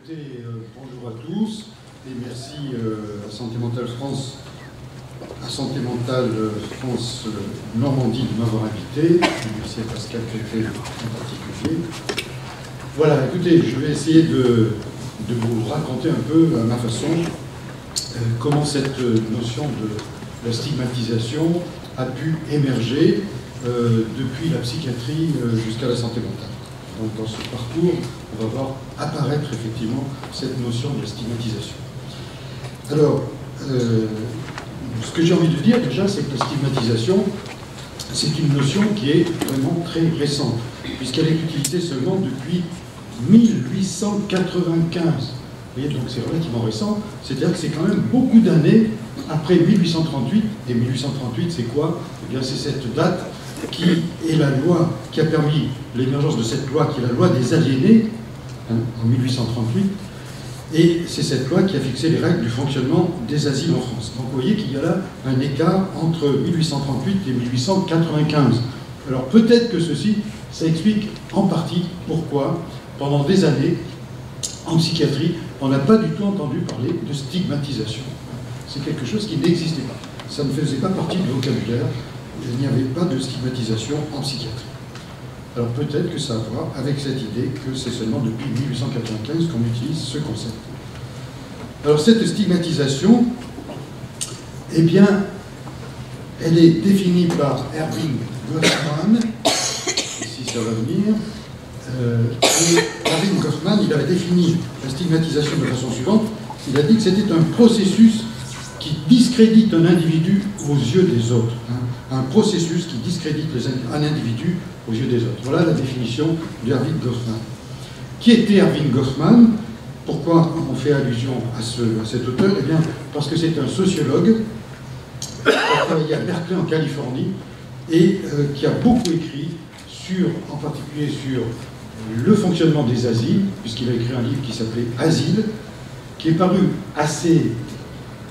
écoutez, bonjour à tous et merci à Santé Mentale France, Normandie de m'avoir invité. Merci à Pascal Crété en particulier. Voilà, écoutez, je vais essayer de vous raconter un peu à ma façon comment cette notion de la stigmatisation a pu émerger depuis la psychiatrie jusqu'à la santé mentale. Donc dans ce parcours, on va voir apparaître effectivement cette notion de stigmatisation. Alors, ce que j'ai envie de dire déjà, c'est que la stigmatisation, c'est une notion qui est vraiment très récente, puisqu'elle est utilisée seulement depuis 1895. Vous voyez, donc c'est relativement récent, c'est-à-dire que c'est quand même beaucoup d'années après 1838, et 1838 c'est quoi? Eh bien c'est cette date qui est la loi qui a permis l'émergence de cette loi, qui est la loi des aliénés, en 1838, et c'est cette loi qui a fixé les règles du fonctionnement des asiles en France. Donc vous voyez qu'il y a là un écart entre 1838 et 1895. Alors peut-être que ceci, ça explique en partie pourquoi, pendant des années, en psychiatrie, on n'a pas du tout entendu parler de stigmatisation. C'est quelque chose qui n'existait pas. Ça ne faisait pas partie du vocabulaire. Il n'y avait pas de stigmatisation en psychiatrie. Alors peut-être que ça a à voir avec cette idée que c'est seulement depuis 1895 qu'on utilise ce concept. Alors cette stigmatisation, eh bien, elle est définie par Erving Goffman, ici ça va venir, et Erving Goffman, il avait défini la stigmatisation de façon suivante. Il a dit que c'était un processus qui discrédite un individu aux yeux des autres. Un processus qui discrédite un individu aux yeux des autres. Voilà la définition d'Erving Goffman. Qui était Erving Goffman? Pourquoi on fait allusion à cet auteur? Eh bien, parce que c'est un sociologue qui a travaillé à Berkeley en Californie et qui a beaucoup écrit en particulier sur le fonctionnement des asiles, puisqu'il a écrit un livre qui s'appelait Asile, qui est paru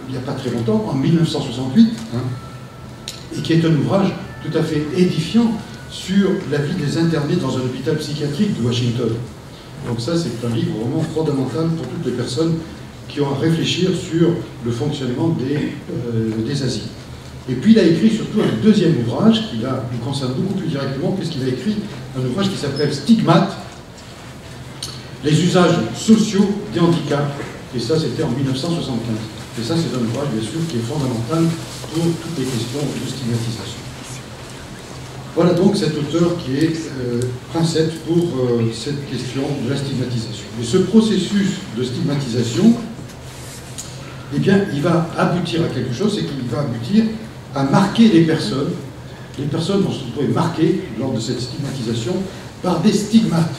il n'y a pas très longtemps, en 1968, et qui est un ouvrage tout à fait édifiant sur la vie des internés dans un hôpital psychiatrique de Washington. Donc ça, c'est un livre vraiment fondamental pour toutes les personnes qui ont à réfléchir sur le fonctionnement des asiles. Et puis il a écrit surtout un deuxième ouvrage qui nous concerne beaucoup plus directement, puisqu'il a écrit un ouvrage qui s'appelle Stigmate, les usages sociaux des handicaps. Et ça, c'était en 1975. Et ça, c'est un ouvrage, bien sûr, qui est fondamental pour toutes les questions de stigmatisation. Voilà donc cet auteur qui est princeps pour cette question de la stigmatisation. Mais ce processus de stigmatisation, eh bien, il va aboutir à quelque chose, c'est qu'il va aboutir à marquer les personnes. Les personnes vont se trouver marquées lors de cette stigmatisation par des stigmates.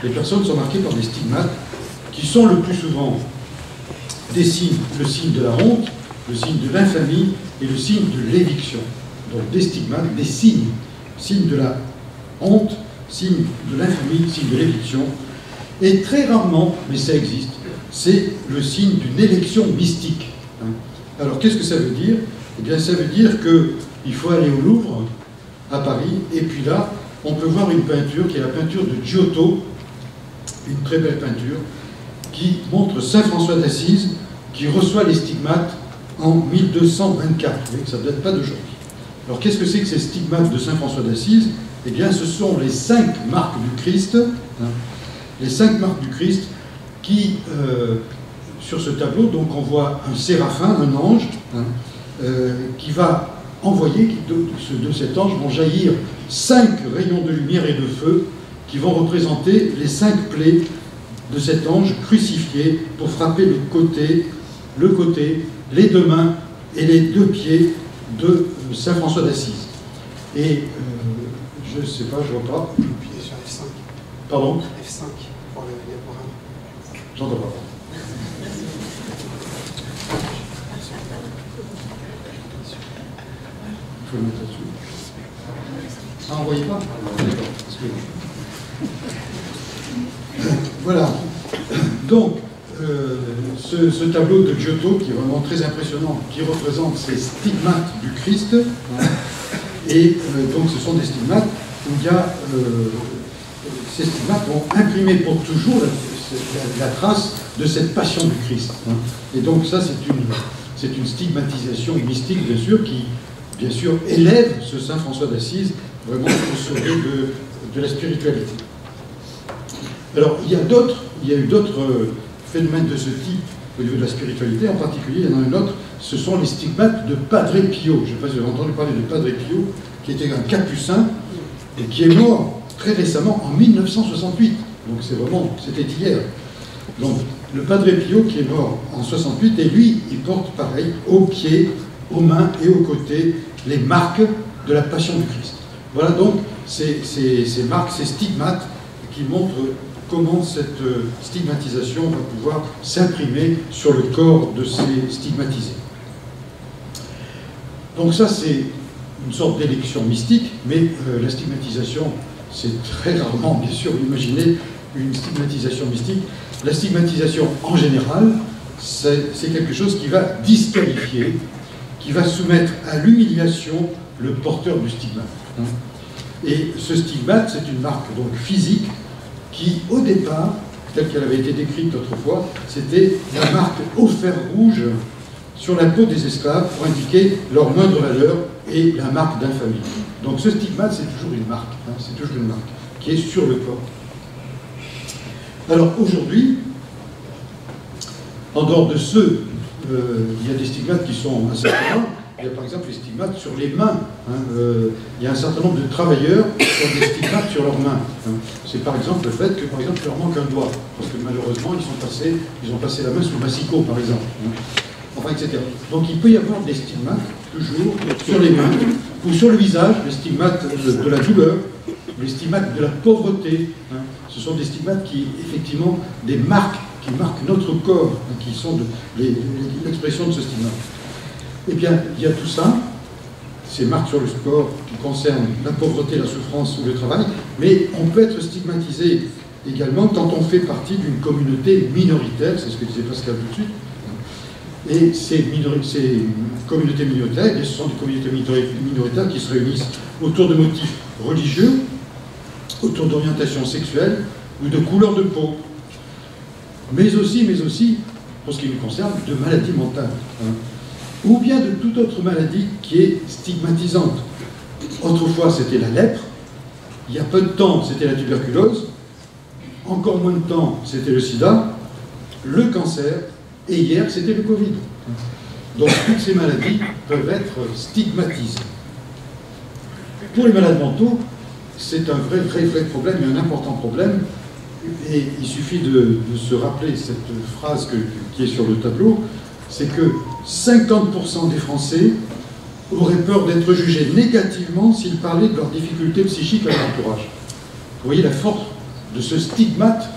Les personnes sont marquées par des stigmates qui sont le plus souvent des signes, le signe de la honte, le signe de l'infamie et le signe de l'éviction. Donc des stigmates, des signes, signe de la honte, signe de l'infamie, signe de l'éviction. Et très rarement, mais ça existe, c'est le signe d'une élection mystique. Alors qu'est-ce que ça veut dire? Eh bien ça veut dire qu'il faut aller au Louvre, à Paris, et puis là, on peut voir une peinture qui est la peinture de Giotto, une très belle peinture, qui montre Saint François d'Assise qui reçoit les stigmates en 1224. Vous voyez que ça ne date pas d'aujourd'hui. Alors qu'est-ce que c'est que ces stigmates de Saint François d'Assise? Eh bien ce sont les 5 marques du Christ, les 5 marques du Christ qui, sur ce tableau, donc on voit un séraphin, un ange, qui va envoyer, de cet ange vont jaillir 5 rayons de lumière et de feu qui vont représenter les 5 plaies de cet ange crucifié pour frapper le côté, les 2 mains et les 2 pieds de Saint François d'Assise. Et je ne sais pas, je ne vois pas. Appuyez sur F5. Pardon? F5 pour le diaporama. J'entends pas. Il faut le mettre là-dessus. Ah, on ne voyait pas? D'accord. Voilà. Donc, ce tableau de Giotto, qui est vraiment très impressionnant, qui représente ces stigmates du Christ, et donc ce sont des stigmates où il y a ces stigmates vont imprimer pour toujours, la trace de cette passion du Christ. Hein. Et donc ça, c'est une stigmatisation mystique, bien sûr, qui, bien sûr, élève ce saint François d'Assise vraiment au sommet de la spiritualité. Alors, il y a eu d'autres phénomènes de ce type au niveau de la spiritualité. En particulier, il y en a un autre, ce sont les stigmates de Padre Pio. Je ne sais pas si vous avez entendu parler de Padre Pio, qui était un capucin et qui est mort très récemment, en 1968. Donc c'était hier. Donc, le Padre Pio qui est mort en 68, et lui, il porte pareil, aux pieds, aux mains et aux côtés, les marques de la passion du Christ. Voilà donc ces marques, ces stigmates qui montrent comment cette stigmatisation va pouvoir s'imprimer sur le corps de ces stigmatisés. Donc ça, c'est une sorte d'élection mystique, mais la stigmatisation, c'est très rarement, bien sûr, imaginez une stigmatisation mystique. La stigmatisation, en général, c'est quelque chose qui va disqualifier, qui va soumettre à l'humiliation le porteur du stigmate. Et ce stigmate, c'est une marque donc physique qui, au départ, telle qu'elle avait été décrite autrefois, c'était la marque au fer rouge sur la peau des esclaves pour indiquer leur moindre valeur et la marque d'infamie. Donc ce stigmate, c'est toujours une marque, c'est toujours une marque qui est sur le corps. Alors aujourd'hui, en dehors de ceux, il y a des stigmates qui sont assez courants. Il y a par exemple les stigmates sur les mains. Il y a un certain nombre de travailleurs qui ont des stigmates sur leurs mains. C'est par exemple le fait que, par exemple, il leur manque un doigt, parce que malheureusement, ils ont passé la main sous le massicot, par exemple. Enfin, etc. Donc il peut y avoir des stigmates, toujours, sur les mains, ou sur le visage, les stigmates de la douleur, les stigmates de la pauvreté. Ce sont des stigmates qui, effectivement, des marques qui marquent notre corps, qui sont l'expression de ce stigmate. Eh bien, il y a tout ça, ces marques sur le corps qui concernent la pauvreté, la souffrance ou le travail, mais on peut être stigmatisé également quand on fait partie d'une communauté minoritaire, c'est ce que disait Pascal tout de suite. Et ces communautés minoritaires, ce sont des communautés minoritaires qui se réunissent autour de motifs religieux, autour d'orientation sexuelle ou de couleur de peau, mais aussi, pour ce qui nous concerne, de maladies mentales, ou bien de toute autre maladie qui est stigmatisante. Autrefois, c'était la lèpre, il y a peu de temps, c'était la tuberculose, encore moins de temps, c'était le sida, le cancer, et hier, c'était le Covid. Donc, toutes ces maladies peuvent être stigmatisées. Pour les malades mentaux, c'est un vrai problème, et un important problème. Et il suffit de se rappeler cette phrase qui est sur le tableau, c'est que 50% des Français auraient peur d'être jugés négativement s'ils parlaient de leurs difficultés psychiques à leur entourage. Vous voyez la force de ce stigmate,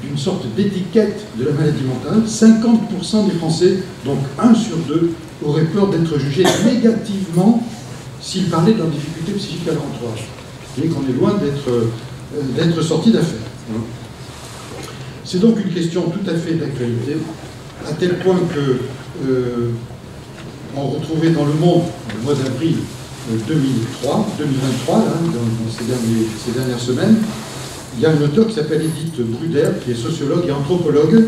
d'une sorte d'étiquette de la maladie mentale. 50% des Français, donc 1 sur 2, auraient peur d'être jugés négativement s'ils parlaient de leurs difficultés psychiques à leur entourage. Vous voyez qu'on est loin d'être sorti d'affaire. C'est donc une question tout à fait d'actualité, à tel point que on retrouvait dans Le Monde, le mois d'avril 2023, là, dans ces dernières semaines, il y a un auteur qui s'appelle Edith Bruder, qui est sociologue et anthropologue,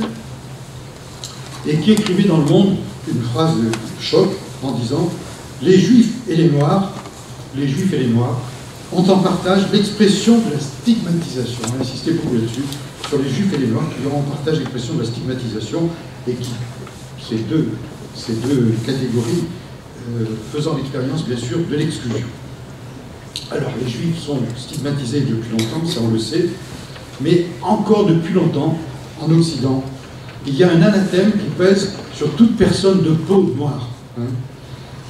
et qui écrivait dans Le Monde une phrase de choc en disant « Les Juifs et les Noirs ont en partage l'expression de la stigmatisation. » On a insisté beaucoup là-dessus, sur les Juifs et les Noirs, qui ont en partage l'expression de la stigmatisation, et qui, ces deux catégories, faisant l'expérience, bien sûr, de l'exclusion. Alors, les Juifs sont stigmatisés depuis longtemps, ça on le sait, mais encore depuis longtemps, en Occident, il y a un anathème qui pèse sur toute personne de peau noire.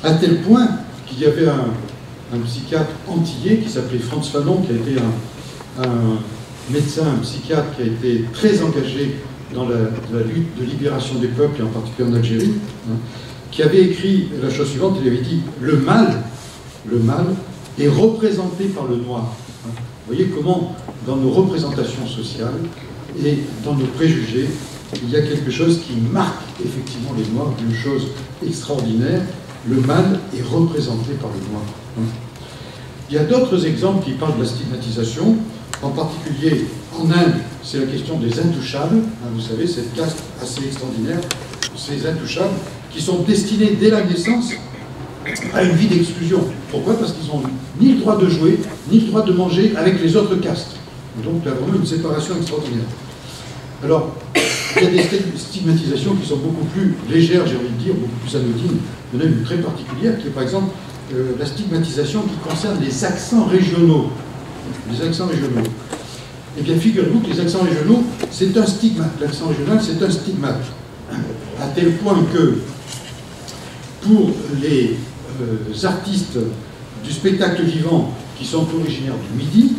À tel point qu'il y avait un psychiatre antillais qui s'appelait Frantz Fanon, qui a été un médecin, un psychiatre qui a été très engagé dans la lutte de libération des peuples, et en particulier en Algérie, qui avait écrit la chose suivante, il avait dit « Le mal est représenté par le noir. » Vous voyez comment, dans nos représentations sociales et dans nos préjugés, il y a quelque chose qui marque effectivement les Noirs d'une chose extraordinaire. Le mal est représenté par le noir. Il y a d'autres exemples qui parlent de la stigmatisation. En particulier, en Inde, c'est la question des intouchables. Vous savez, cette caste assez extraordinaire, ces intouchables, qui sont destinés dès la naissance à une vie d'exclusion. Pourquoi? Parce qu'ils n'ont ni le droit de jouer, ni le droit de manger avec les autres castes. Donc, il y a vraiment une séparation extraordinaire. Alors, il y a des stigmatisations qui sont beaucoup plus légères, j'ai envie de dire, beaucoup plus anodines. Il y en a une très particulière qui est, par exemple, la stigmatisation qui concerne les accents régionaux. Les accents régionaux. Eh bien, figurez-vous que les accents régionaux, c'est un stigmate. L'accent régional, c'est un stigmate. À tel point que, pour les artistes du spectacle vivant qui sont originaires du Midi,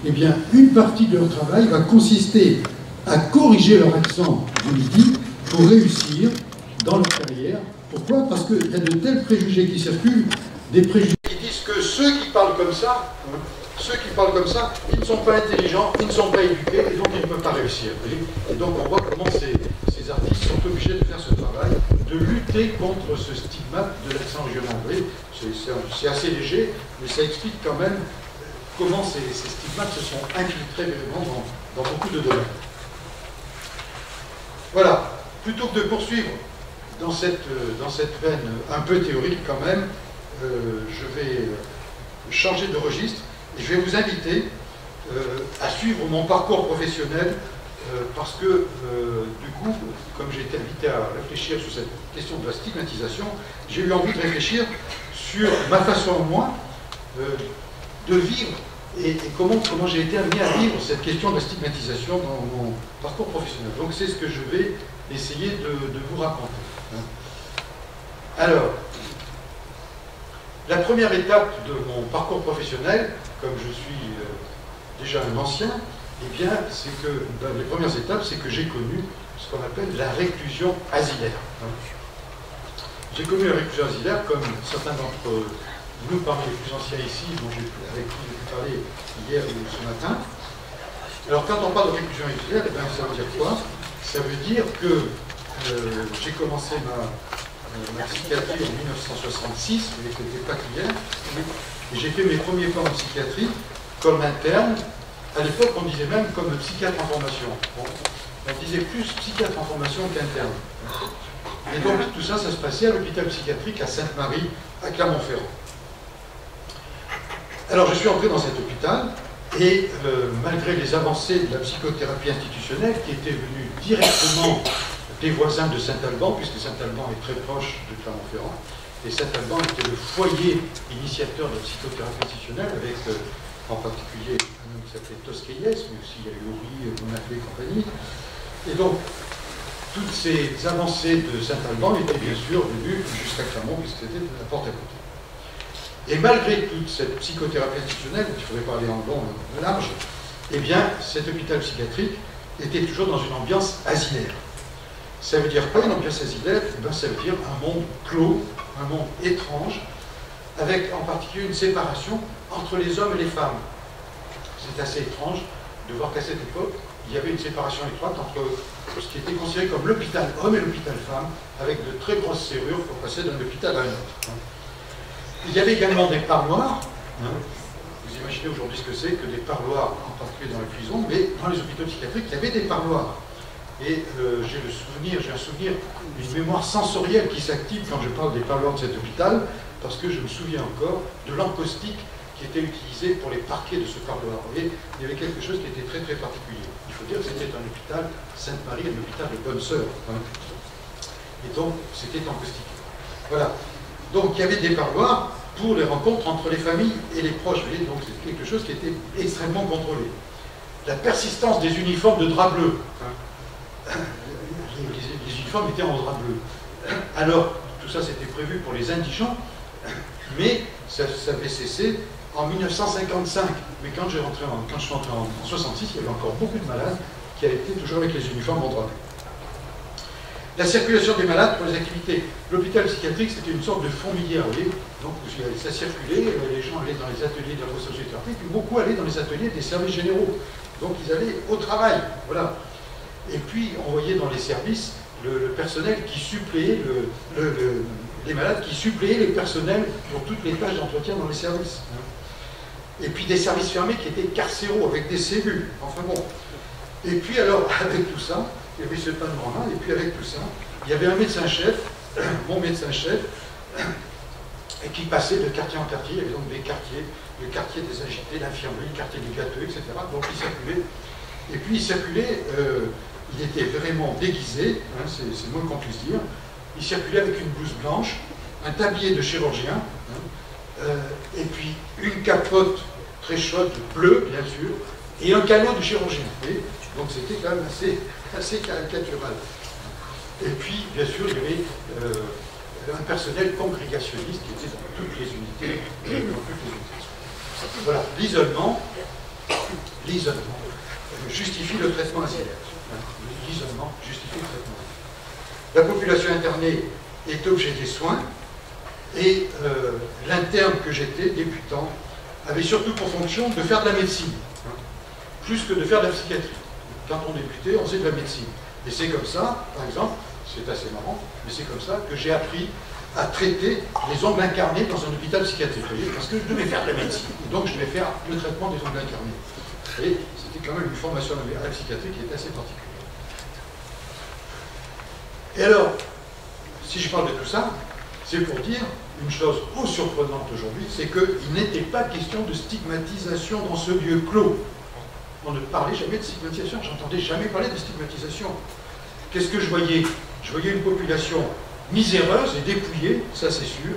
eh bien, une partie de leur travail va consister à corriger leur accent du Midi pour réussir dans leur carrière. Pourquoi? Parce qu'il y a de tels préjugés qui circulent, des préjugés qui disent que ceux qui parlent comme ça, ils ne sont pas intelligents, ils ne sont pas éduqués, et donc ils ne peuvent pas réussir. Et donc on voit comment ces artistes sont obligés de faire ce travail, de lutter contre ce stigmate de l'accent régional. C'est assez léger, mais ça explique quand même comment ces stigmates se sont infiltrés vraiment dans beaucoup de domaines. Voilà, plutôt que de poursuivre dans cette veine un peu théorique quand même, je vais changer de registre et je vais vous inviter à suivre mon parcours professionnel parce que, du coup, comme j'ai été invité à réfléchir sur cette question de la stigmatisation, j'ai eu envie de réfléchir sur ma façon, moi, de vivre et comment j'ai été amené à vivre cette question de la stigmatisation dans mon parcours professionnel. Donc c'est ce que je vais essayer de vous raconter. Alors, la première étape de mon parcours professionnel, comme je suis déjà un ancien, eh bien, c'est que, les premières étapes, c'est que j'ai connu ce qu'on appelle la réclusion asilaire. J'ai connu la réclusion asilaire, comme certains d'entre nous, parmi les plus anciens ici, avec qui j'ai pu parler hier ou ce matin. Alors, quand on parle de réclusion asilaire, eh bien, ça veut dire quoi? Ça veut dire que j'ai commencé ma psychiatrie en 1966, mais c'était pas qu'hier, et j'ai fait mes premiers pas en psychiatrie comme interne. À l'époque, on disait même comme psychiatre en formation. Bon, on disait plus psychiatre en formation qu'interne. Et donc, tout ça, ça se passait à l'hôpital psychiatrique à Sainte-Marie, à Clermont-Ferrand. Alors, je suis entré dans cet hôpital, et malgré les avancées de la psychothérapie institutionnelle, qui étaient venues directement des voisins de Saint-Alban, puisque Saint-Alban est très proche de Clermont-Ferrand, et Saint-Alban était le foyer initiateur de la psychothérapie institutionnelle, avec en particulier un homme qui s'appelait Tosquelles, mais aussi il y a eu Horry, Bonafé et compagnie. Et donc, toutes ces avancées de Saint-Alban étaient bien sûr venues jusqu'à Clermont, puisque c'était la porte à côté. Et malgré toute cette psychothérapie institutionnelle, il faudrait parler en long et en large, eh bien, cet hôpital psychiatrique était toujours dans une ambiance asilaire. Ça veut dire quoi une ambiance asilaire? Eh bien, ça veut dire un monde clos, un monde étrange, avec en particulier une séparation entre les hommes et les femmes. C'est assez étrange de voir qu'à cette époque, il y avait une séparation étroite entre ce qui était considéré comme l'hôpital homme et l'hôpital femme, avec de très grosses serrures pour passer d'un hôpital à un autre. Il y avait également des parloirs. Vous imaginez aujourd'hui ce que c'est que des parloirs, en particulier dans les prisons, mais dans les hôpitaux psychiatriques, il y avait des parloirs. Et j'ai un souvenir, une mémoire sensorielle qui s'active quand je parle des parloirs de cet hôpital, parce que je me souviens encore de l'encaustique qui était utilisée pour les parquets de ce parloir. Vous voyez, il y avait quelque chose qui était très très particulier. Il faut dire que c'était un hôpital Sainte-Marie, un hôpital de bonne sœur. Et donc, c'était encaustiqué. Voilà. Donc, il y avait des parloirs pour les rencontres entre les familles et les proches. Vous voyez, donc c'est quelque chose qui était extrêmement contrôlé. La persistance des uniformes de drap bleu. Les uniformes étaient en drap bleu. Alors, tout ça c'était prévu pour les indigents, mais ça avait cessé en 1955. Mais quand je suis entré en 1966, il y avait encore beaucoup de malades qui étaient toujours avec les uniformes en drap bleu. La circulation des malades pour les activités. L'hôpital psychiatrique, c'était une sorte de fourmilière, vous voyez. Donc ça circulait, les gens allaient dans les ateliers de la recherche-thérapie, puis beaucoup allaient dans les ateliers des services généraux. Donc ils allaient au travail, voilà. Et puis on voyait dans les services le personnel qui suppléait, les malades qui suppléaient les personnels pour toutes les tâches d'entretien dans les services. et puis des services fermés qui étaient carcéraux, avec des cellules, enfin bon. Et puis alors, avec tout ça, il y avait ce panorama, et puis avec tout ça, il y avait un médecin-chef, mon médecin-chef, et qui passait de quartier en quartier. Il y avait donc des quartiers, le quartier des agités, l'infirmerie, le quartier des gâteux, etc. Donc il circulait. Et puis il circulait, il était vraiment déguisé, hein, c'est le moins qu'on puisse dire. Il circulait avec une blouse blanche, un tablier de chirurgien, hein, et puis une capote très chaude, bleue, bien sûr, et un canot de chirurgien. Et donc c'était quand même assez caricatural. Et puis, bien sûr, il y avait un personnel congrégationniste qui était dans toutes les unités. Voilà, l'isolement justifie le traitement asyllaire. L'isolement justifie le traitement asyllaire. La population internée est objet des soins, et l'interne que j'étais, débutant, avait surtout pour fonction de faire de la médecine, hein, plus que de faire de la psychiatrie. Quand on débutait, on faisait de la médecine. Et c'est comme ça, par exemple, c'est assez marrant, mais c'est comme ça que j'ai appris à traiter les ongles incarnés dans un hôpital psychiatrique. Parce que je devais faire de la médecine. Et donc je devais faire le traitement des ongles incarnés. Et c'était quand même une formation à la psychiatrie qui était assez particulière. Et alors, si je parle de tout ça, c'est pour dire une chose aussi surprenante aujourd'hui, c'est qu'il n'était pas question de stigmatisation dans ce lieu clos. On ne parlait jamais de stigmatisation, j'entendais jamais parler de stigmatisation. Qu'est-ce que je voyais? Je voyais une population miséreuse et dépouillée, ça c'est sûr,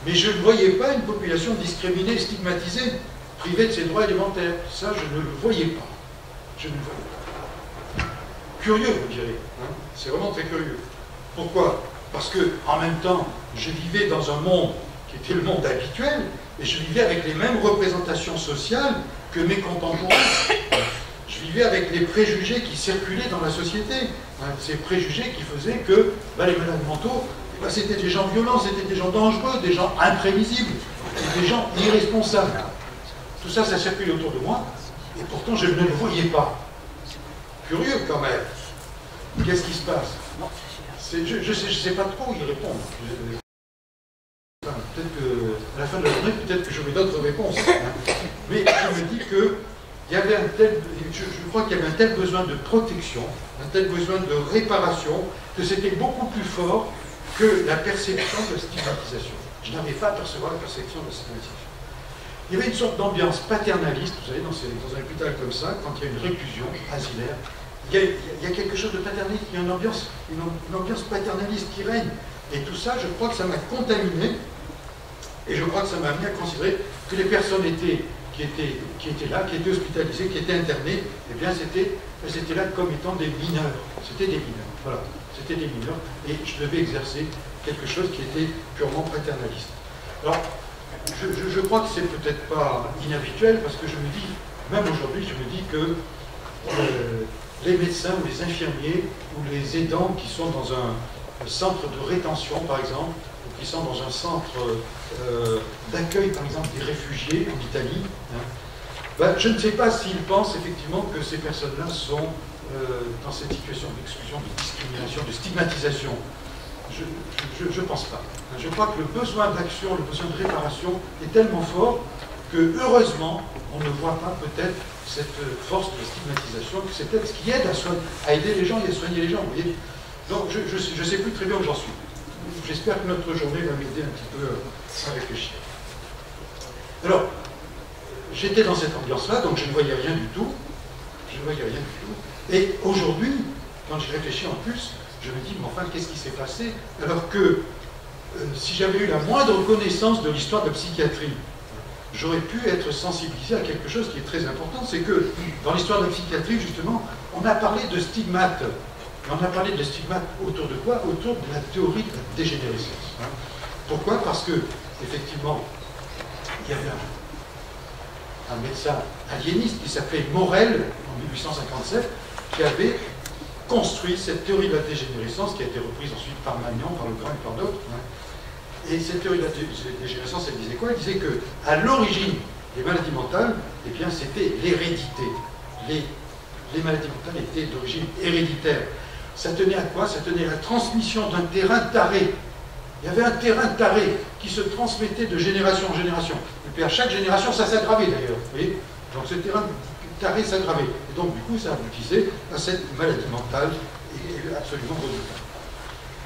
mais je ne voyais pas une population discriminée, stigmatisée, privée de ses droits élémentaires. Ça, je ne le voyais pas. Je ne le voyais pas. Curieux, vous direz. Hein, c'est vraiment très curieux. Pourquoi? Parce que, en même temps, je vivais dans un monde qui était le monde habituel, et je vivais avec les mêmes représentations sociales que mes contemporains. Je vivais avec les préjugés qui circulaient dans la société, hein, ces préjugés qui faisaient que les malades mentaux, c'était des gens violents, c'était des gens dangereux, des gens imprévisibles, des gens irresponsables. Tout ça, ça circulait autour de moi, et pourtant je ne le voyais pas. Curieux quand même. Qu'est-ce qui se passe? Je ne sais pas trop y répondre. Peut-être qu'à la fin de la journée, peut-être que j'aurai d'autres réponses. Hein. Mais je me dis que il y avait je crois qu'il y avait un tel besoin de protection, un tel besoin de réparation, que c'était beaucoup plus fort que la perception de stigmatisation. Je n'avais pas à percevoir la perception de stigmatisation. Il y avait une sorte d'ambiance paternaliste, vous savez, dans un hôpital comme ça, quand il y a une réclusion asilaire, il y a quelque chose de paternaliste, il y a une ambiance paternaliste qui règne. Et tout ça, je crois que ça m'a contaminé, et je crois que ça m'a amené à considérer que les personnes qui étaient là, qui étaient hospitalisées, qui étaient internées, eh bien, elles étaient là comme étant des mineurs. C'était des mineurs, voilà. C'était des mineurs, et je devais exercer quelque chose qui était purement paternaliste. Alors, je crois que c'est peut-être pas inhabituel, parce que je me dis, même aujourd'hui, je me dis que les médecins ou les infirmiers ou les aidants qui sont dans un centre de rétention, par exemple, ou qui sont dans un centre d'accueil, par exemple, des réfugiés en Italie, hein, je ne sais pas s'ils pensent effectivement que ces personnes-là sont dans cette situation d'exclusion, de discrimination, de stigmatisation. Je ne pense pas. Je crois que le besoin d'action, le besoin de réparation est tellement fort que, heureusement, on ne voit pas peut-être cette force de stigmatisation, que c'est peut-être ce qui aide à aider les gens et à soigner les gens. Vous voyez. Donc, je ne sais plus très bien où j'en suis. J'espère que notre journée va m'aider un petit peu à réfléchir. Alors, j'étais dans cette ambiance-là, donc je ne voyais rien du tout. Je ne voyais rien du tout. Et aujourd'hui, quand j'y réfléchis en plus, je me dis, mais enfin, qu'est-ce qui s'est passé? Alors que, si j'avais eu la moindre connaissance de l'histoire de la psychiatrie, j'aurais pu être sensibilisé à quelque chose qui est très important, c'est que, dans l'histoire de la psychiatrie, justement, on a parlé de stigmates. Et on a parlé de stigmates autour de quoi? Autour de la théorie de la dégénérescence. Hein. Pourquoi? Parce que, effectivement, il y avait un médecin aliéniste qui s'appelait Morel, en 1857, qui avait construit cette théorie de la dégénérescence, qui a été reprise ensuite par Magnan, par Legrand et par d'autres. Hein. Et cette théorie de la dégénérescence, elle disait quoi? Elle disait que, à l'origine des maladies mentales, eh bien, c'était l'hérédité. Les maladies mentales étaient d'origine héréditaire. Ça tenait à quoi? Ça tenait à la transmission d'un terrain taré Il y avait un terrain taré qui se transmettait de génération en génération. Et puis à chaque génération, ça s'aggravait d'ailleurs. Vous voyez? Donc ce terrain taré s'aggravait. Et donc du coup, ça aboutissait à cette maladie mentale absolument redoutable.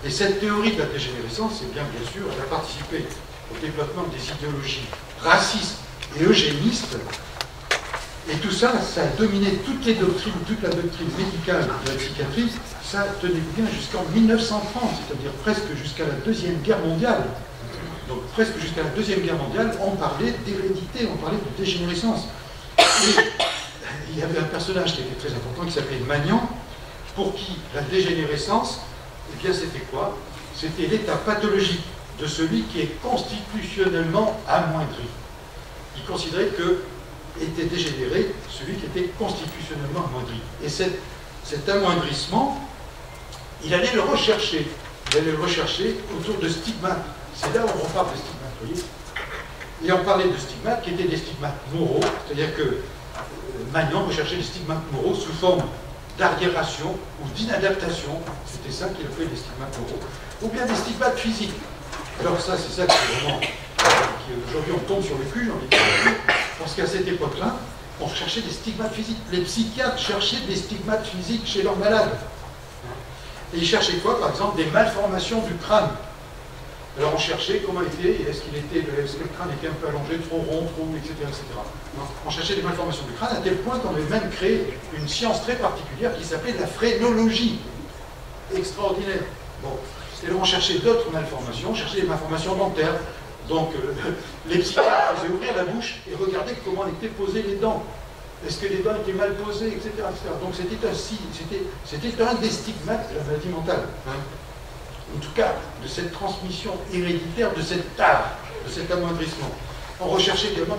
Et cette théorie de la dégénérescence, bien sûr, elle a participé au développement des idéologies racistes et eugénistes. Et tout ça, ça a dominé toutes les doctrines, toute la doctrine médicale de la psychiatrie. Ça tenait bien jusqu'en 1930, c'est-à-dire presque jusqu'à la Deuxième Guerre mondiale. Donc presque jusqu'à la Deuxième Guerre mondiale, on parlait d'hérédité, on parlait de dégénérescence. Et il y avait un personnage qui était très important, qui s'appelait Magnan, pour qui la dégénérescence, eh bien c'était quoi? C'était l'état pathologique de celui qui est constitutionnellement amoindri. Il considérait que était dégénéré celui qui était constitutionnellement amoindri. Et cet amoindrissement, il allait le rechercher. Il allait le rechercher autour de stigmates. C'est là où on reparle de stigmates, vous voyez. Et on parlait de stigmates qui étaient des stigmates moraux, c'est-à-dire que Magnan recherchait des stigmates moraux sous forme d'arriération ou d'inadaptation. C'était ça qu'il appelait des stigmates moraux. Ou bien des stigmates physiques. Alors ça, c'est ça qui est vraiment... Aujourd'hui, on tombe sur le cul, j'en ai parlé, parce qu'à cette époque-là, on cherchait des stigmates physiques. Les psychiatres cherchaient des stigmates physiques chez leurs malades. Et ils cherchaient quoi? Par exemple, des malformations du crâne. Alors on cherchait comment était, est-ce que le crâne était un peu allongé, trop rond, etc. On cherchait des malformations du crâne à tel point qu'on avait même créé une science très particulière qui s'appelait la phrénologie. Extraordinaire. Bon. Et là, on cherchait d'autres malformations, on cherchait des malformations dentaires. Donc, les psychiatres faisaient ouvrir la bouche et regardaient comment étaient posées les dents. Est-ce que les dents étaient mal posées, etc. Donc, c'était un des stigmates de la maladie mentale. Hein. En tout cas, de cette transmission héréditaire, de cet art, de cet amoindrissement. On recherchait également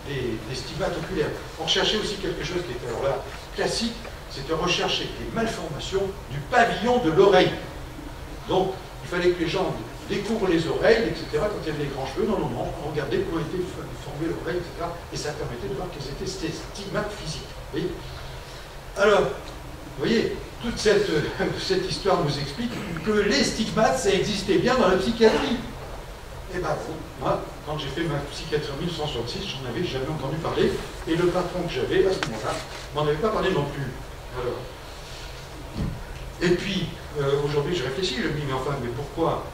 des stigmates oculaires. On recherchait aussi quelque chose qui était alors là classique, c'était rechercher des malformations du pavillon de l'oreille. Donc, il fallait que les gens découvrent les oreilles, etc. Quand il y avait des grands cheveux, non, on regardait comment était formée l'oreille, etc. Et ça permettait de voir quels étaient ces stigmates physiques. Vous voyez? Alors, vous voyez, toute cette histoire nous explique que les stigmates, ça existait bien dans la psychiatrie. Et bien, moi, quand j'ai fait ma psychiatrie en 1966, j'en avais jamais entendu parler, et le patron que j'avais, à ce moment-là, m'en avait pas parlé non plus. Alors, et puis, aujourd'hui, je réfléchis, je me dis, mais enfin, mais pourquoi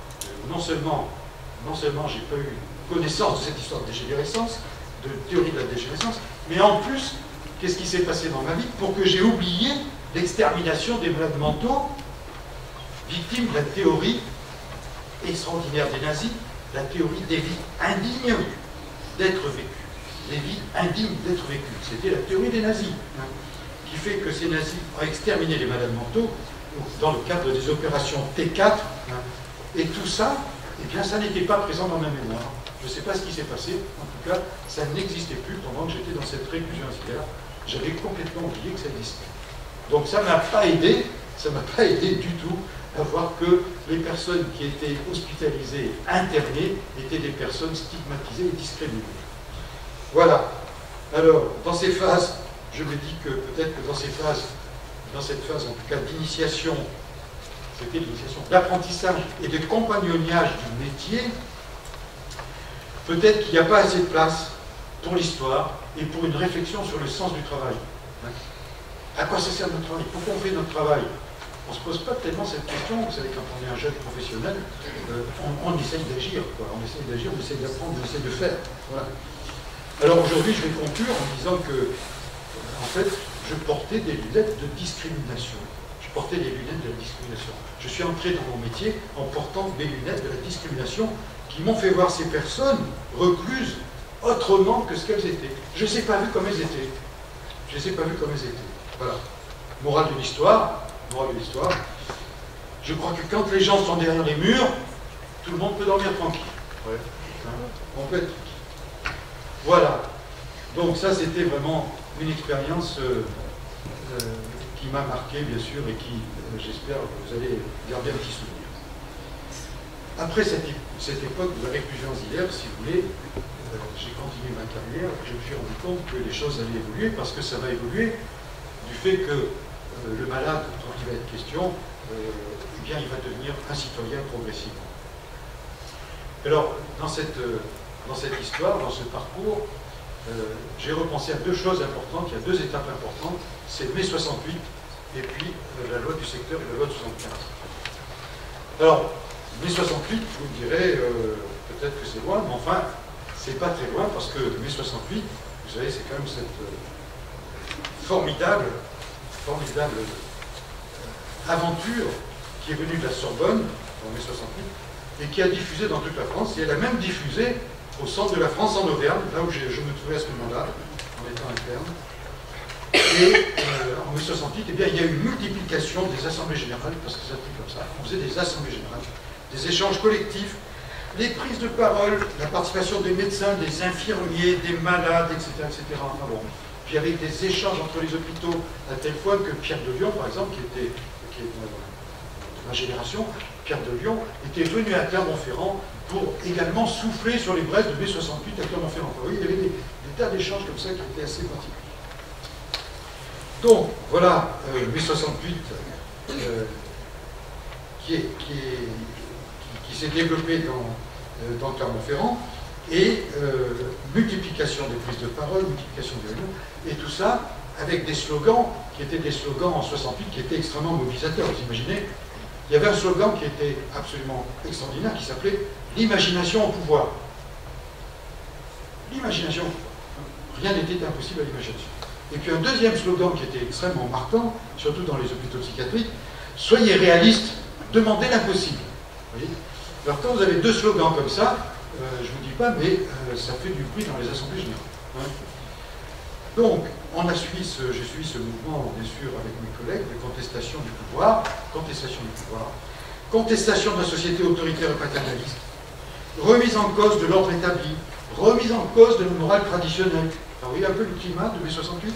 non seulement j'ai pas eu connaissance de cette histoire de dégénérescence, de théorie de la dégénérescence, mais en plus, qu'est-ce qui s'est passé dans ma vie pour que j'ai oublié l'extermination des malades mentaux, victimes de la théorie extraordinaire des nazis, la théorie des vies indignes d'être vécues. Les vies indignes d'être vécues. C'était la théorie des nazis, hein, qui fait que ces nazis ont exterminé les malades mentaux dans le cadre des opérations T4, hein, et tout ça, eh bien, ça n'était pas présent dans ma mémoire. Je ne sais pas ce qui s'est passé, en tout cas, ça n'existait plus pendant que j'étais dans cette réclusion ancillaire. J'avais complètement oublié que ça existait. Donc ça ne m'a pas aidé du tout à voir que les personnes qui étaient hospitalisées, internées, étaient des personnes stigmatisées et discriminées. Voilà. Alors, dans ces phases, je me dis que peut-être que dans cette phase en tout cas d'initiation, c'était l'initiation d'apprentissage et de compagnonnage du métier, peut-être qu'il n'y a pas assez de place pour l'histoire et pour une réflexion sur le sens du travail. À quoi ça sert notre travail? Pourquoi on fait notre travail? On ne se pose pas tellement cette question. Vous savez, quand on est un jeune professionnel, on essaye d'agir, on essaye d'agir, on essaye d'apprendre, on essaye de faire. Voilà. Alors aujourd'hui, je vais conclure en disant que, en fait, je portais des lunettes de discrimination. Je portais des lunettes de la discrimination. Je suis entré dans mon métier en portant des lunettes de la discrimination qui m'ont fait voir ces personnes recluses autrement que ce qu'elles étaient. Je ne les ai pas vues comme elles étaient. Je ne les ai pas vues comme elles étaient. Voilà. Morale de l'histoire, je crois que quand les gens sont derrière les murs, tout le monde peut dormir tranquille. Ouais. On peut être tranquille. Voilà. Donc ça, c'était vraiment une expérience qui m'a marqué, bien sûr, et qui, j'espère, vous allez garder un petit souvenir. Après cette époque de la réclusion auxiliaire, si vous voulez, j'ai continué ma carrière, je me suis rendu compte que les choses allaient évoluer, parce que ça va évoluer du fait que le malade dont il va être question, eh bien, il va devenir un citoyen progressivement. Alors, dans cette histoire, dans ce parcours, j'ai repensé à deux choses importantes, il y a deux étapes importantes, c'est mai 68 et puis la loi du secteur et la loi de 75. Alors, mai 68, vous me direz, peut-être que c'est loin, mais enfin, c'est pas très loin, parce que mai 68, vous savez, c'est quand même cette formidable aventure qui est venue de la Sorbonne, en mai 68, et qui a diffusé dans toute la France, et elle a même diffusé au centre de la France, en Auvergne, là où je me trouvais à ce moment-là, en étant interne. Et en mai 68, eh bien, il y a eu une multiplication des assemblées générales, parce que ça se dit comme ça, on faisait des assemblées générales, des échanges collectifs, les prises de parole, la participation des médecins, des infirmiers, des malades, etc. etc. Enfin bon. Puis il y avait des échanges entre les hôpitaux, à tel point que Pierre de Lion, par exemple, qui est de ma génération, Pierre de Lion, était venu à Clermont-Ferrand pour également souffler sur les braises de mai 68 à Clermont-Ferrand. Vous voyez, il y avait des tas d'échanges comme ça qui étaient assez particuliers. Donc, voilà, mai 68 qui s'est développé dans Clermont-Ferrand, et multiplication des prises de parole, multiplication des réunions, et tout ça avec des slogans qui étaient des slogans en 68 qui étaient extrêmement mobilisateurs. Vous imaginez, il y avait un slogan qui était absolument extraordinaire qui s'appelait « L'imagination au pouvoir ». L'imagination, rien n'était impossible à l'imagination. Et puis un deuxième slogan qui était extrêmement marquant, surtout dans les hôpitaux psychiatriques, « Soyez réalistes, demandez l'impossible ». Alors quand vous avez deux slogans comme ça, je ne vous dis pas, mais ça fait du bruit dans les assemblées générales. Hein. Donc, j'ai suivi ce mouvement, bien sûr, avec mes collègues, de contestation du pouvoir, contestation de la société autoritaire et paternaliste, remise en cause de l'ordre établi, remise en cause de la morale traditionnelle. Vous voyez un peu le climat de mai 68 ?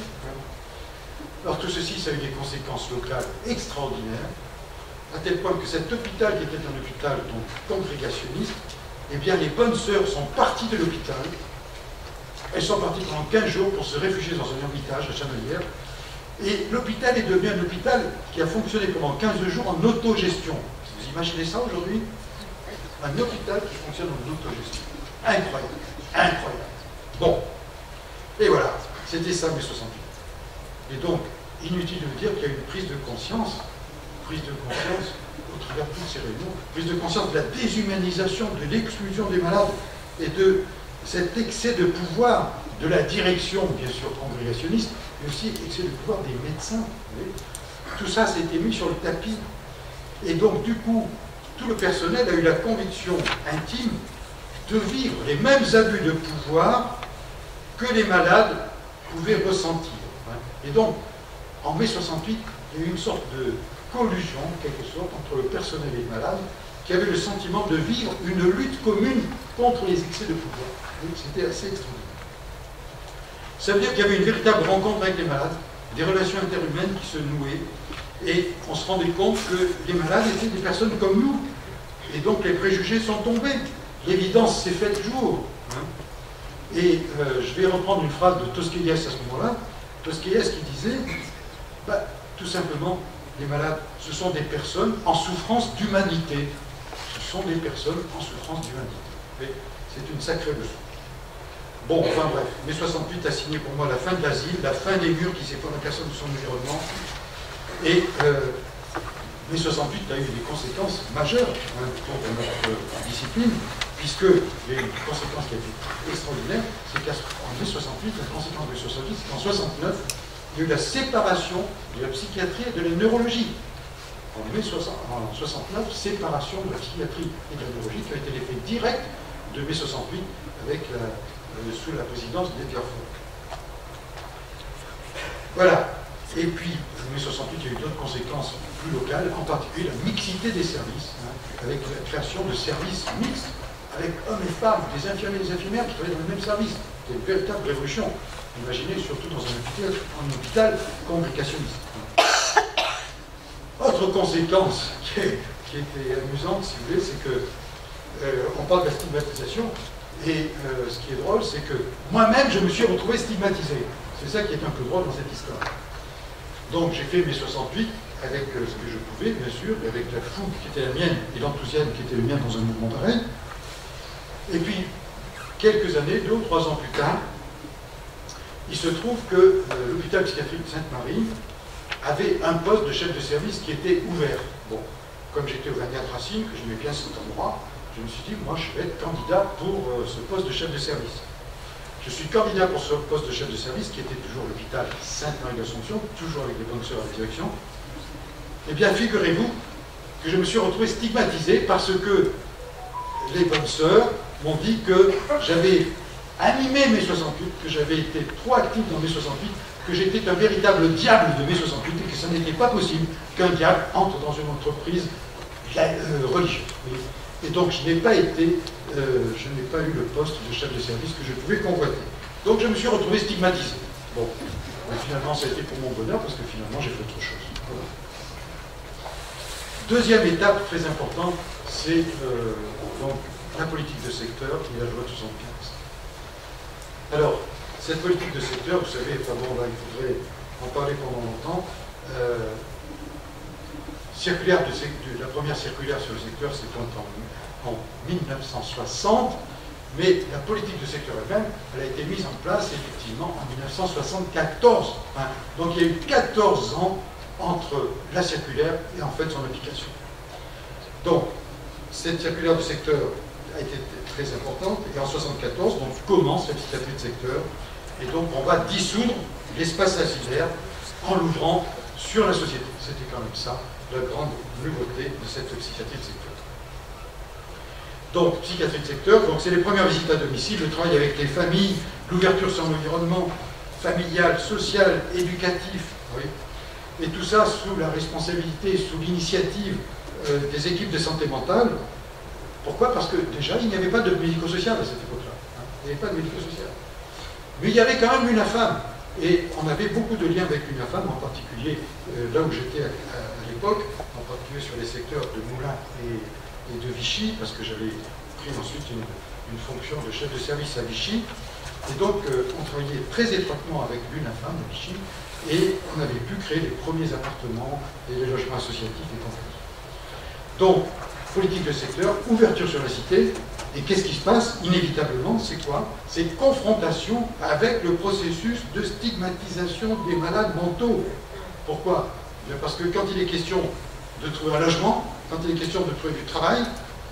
Alors tout ceci, ça a eu des conséquences locales extraordinaires, à tel point que cet hôpital, qui était un hôpital donc congrégationniste, eh bien les bonnes sœurs sont parties de l'hôpital. Elles sont parties pendant 15 jours pour se réfugier dans un ermitage à Chamalières. Et l'hôpital est devenu un hôpital qui a fonctionné pendant 15 jours en autogestion. Vous imaginez ça aujourd'hui? Un hôpital qui fonctionne en autogestion. Incroyable. Incroyable. Bon. Et voilà. C'était ça, mai 68. Et donc, inutile de vous dire qu'il y a eu une prise de conscience au travers de toutes ces réunions, prise de conscience de la déshumanisation, de l'exclusion des malades et de cet excès de pouvoir de la direction, bien sûr, congrégationniste, mais aussi excès de pouvoir des médecins. Vous voyez. Tout ça s'était mis sur le tapis. Et donc, du coup, tout le personnel a eu la conviction intime de vivre les mêmes abus de pouvoir que les malades pouvaient ressentir. Et donc, en mai 68, il y a eu une sorte de collusion, en quelque sorte, entre le personnel et les malades, qui avaient le sentiment de vivre une lutte commune contre les excès de pouvoir. C'était assez extraordinaire. Ça veut dire qu'il y avait une véritable rencontre avec les malades, des relations interhumaines qui se nouaient, et on se rendait compte que les malades étaient des personnes comme nous, et donc les préjugés sont tombés. L'évidence s'est faite jour. Et je vais reprendre une phrase de Tosquelles à ce moment-là, Tosquelles qui disait, tout simplement, les malades, ce sont des personnes en souffrance d'humanité. Ce sont des personnes en souffrance d'humanité. C'est une sacrée leçon. Bon, enfin bref, mai 68 a signé pour moi la fin de l'asile, la fin des murs qui séparent la personne de son environnement. Et mai 68 a eu des conséquences majeures pour notre discipline, puisque les conséquences qui ont été extraordinaires, c'est qu'en mai 68, la conséquence de mai 68, c'est qu'en 69, il y a eu la séparation de la psychiatrie et de la neurologie. En mai 69, séparation de la psychiatrie et de la neurologie qui a été l'effet direct de mai 68 avec sous la présidence d'Edgar Faure. Voilà. Et puis, en mai 68, il y a eu d'autres conséquences plus locales, en particulier la mixité des services, avec la création de services mixtes, avec hommes et femmes, des infirmiers et des infirmières qui travaillent dans le même service. C'était une véritable révolution. Imaginez, surtout dans un hôpital congrégationniste. Autre conséquence qui était amusante, si vous voulez, c'est que on parle de la stigmatisation, et ce qui est drôle, c'est que moi-même, je me suis retrouvé stigmatisé. C'est ça qui est un peu drôle dans cette histoire. Donc j'ai fait mai 68 avec ce que je pouvais, bien sûr, et avec la fougue qui était la mienne et l'enthousiasme qui était le mien dans un mouvement pareil. Et puis, quelques années, 2 ou 3 ans plus tard, il se trouve que l'hôpital psychiatrique de Sainte-Marie avait un poste de chef de service qui était ouvert. Bon, comme j'étais au 24 Racine, que j'aimais bien cet endroit, je me suis dit, moi, je vais être candidat pour ce poste de chef de service. Je suis candidat pour ce poste de chef de service, qui était toujours l'hôpital Sainte-Marie d'Assomption, toujours avec les bonnes sœurs à la direction. Eh bien, figurez-vous que je me suis retrouvé stigmatisé parce que les bonnes sœurs m'ont dit que j'avais animé mai 68, que j'avais été proactif dans mai 68, que j'étais un véritable diable de mai 68 et que ce n'était pas possible qu'un diable entre dans une entreprise religieuse. Et donc je n'ai pas été, je n'ai pas eu le poste de chef de service que je pouvais convoiter. Donc je me suis retrouvé stigmatisé. Bon, mais finalement ça a été pour mon bonheur parce que finalement j'ai fait autre chose. Voilà. Deuxième étape très importante, c'est donc la politique de secteur et la loi de 75. Alors, cette politique de secteur, vous savez, enfin bon, là, il faudrait en parler pendant longtemps. La première circulaire sur le secteur, c'est en 1960, mais la politique de secteur elle-même, elle a été mise en place effectivement en 1974. Hein. Donc il y a eu 14 ans entre la circulaire et en fait son application. Donc, cette circulaire du secteur a été très importante, et en 1974, donc commence la psychiatrie de secteur, et donc on va dissoudre l'espace asilaire en l'ouvrant sur la société. C'était quand même ça, la grande nouveauté de cette psychiatrie de secteur. Donc, psychiatrie de secteur, donc c'est les premières visites à domicile, le travail avec les familles, l'ouverture sur l'environnement familial, social, éducatif, oui. Et tout ça sous la responsabilité, sous l'initiative des équipes de santé mentale. Pourquoi? Parce que déjà, il n'y avait pas de médico-social à cette époque-là. Hein. Il n'y avait pas de médico-social. Mais il y avait quand même l'UNAFAM. Et on avait beaucoup de liens avec l'UNAFAM, en particulier là où j'étais à l'époque, en particulier sur les secteurs de Moulins et de Vichy, parce que j'avais pris ensuite une fonction de chef de service à Vichy. Et donc, on travaillait très étroitement avec l'UNAFAM de Vichy, et on avait pu créer les premiers appartements et les logements associatifs et compagnie. Donc, politique de secteur, ouverture sur la cité, et qu'est-ce qui se passe? Inévitablement, c'est quoi? C'est confrontation avec le processus de stigmatisation des malades mentaux. Pourquoi? Parce que quand il est question de trouver un logement, quand il est question de trouver du travail,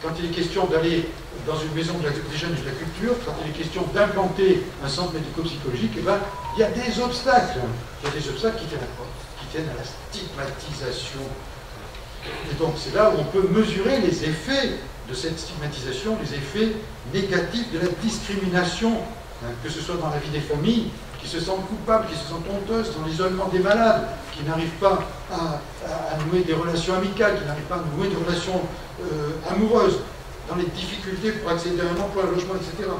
quand il est question d'aller dans une maison des jeunes et de la culture, quand il est question d'implanter un centre médico-psychologique, eh ben, il y a des obstacles. Il y a des obstacles qui tiennent à quoi? Qui tiennent à la stigmatisation. Et donc c'est là où on peut mesurer les effets de cette stigmatisation, les effets négatifs de la discrimination, hein, que ce soit dans la vie des familles, qui se sentent coupables, qui se sentent honteuses, dans l'isolement des malades, qui n'arrivent pas à nouer des relations amicales, qui n'arrivent pas à nouer des relations amoureuses, dans les difficultés pour accéder à un emploi, un logement, etc.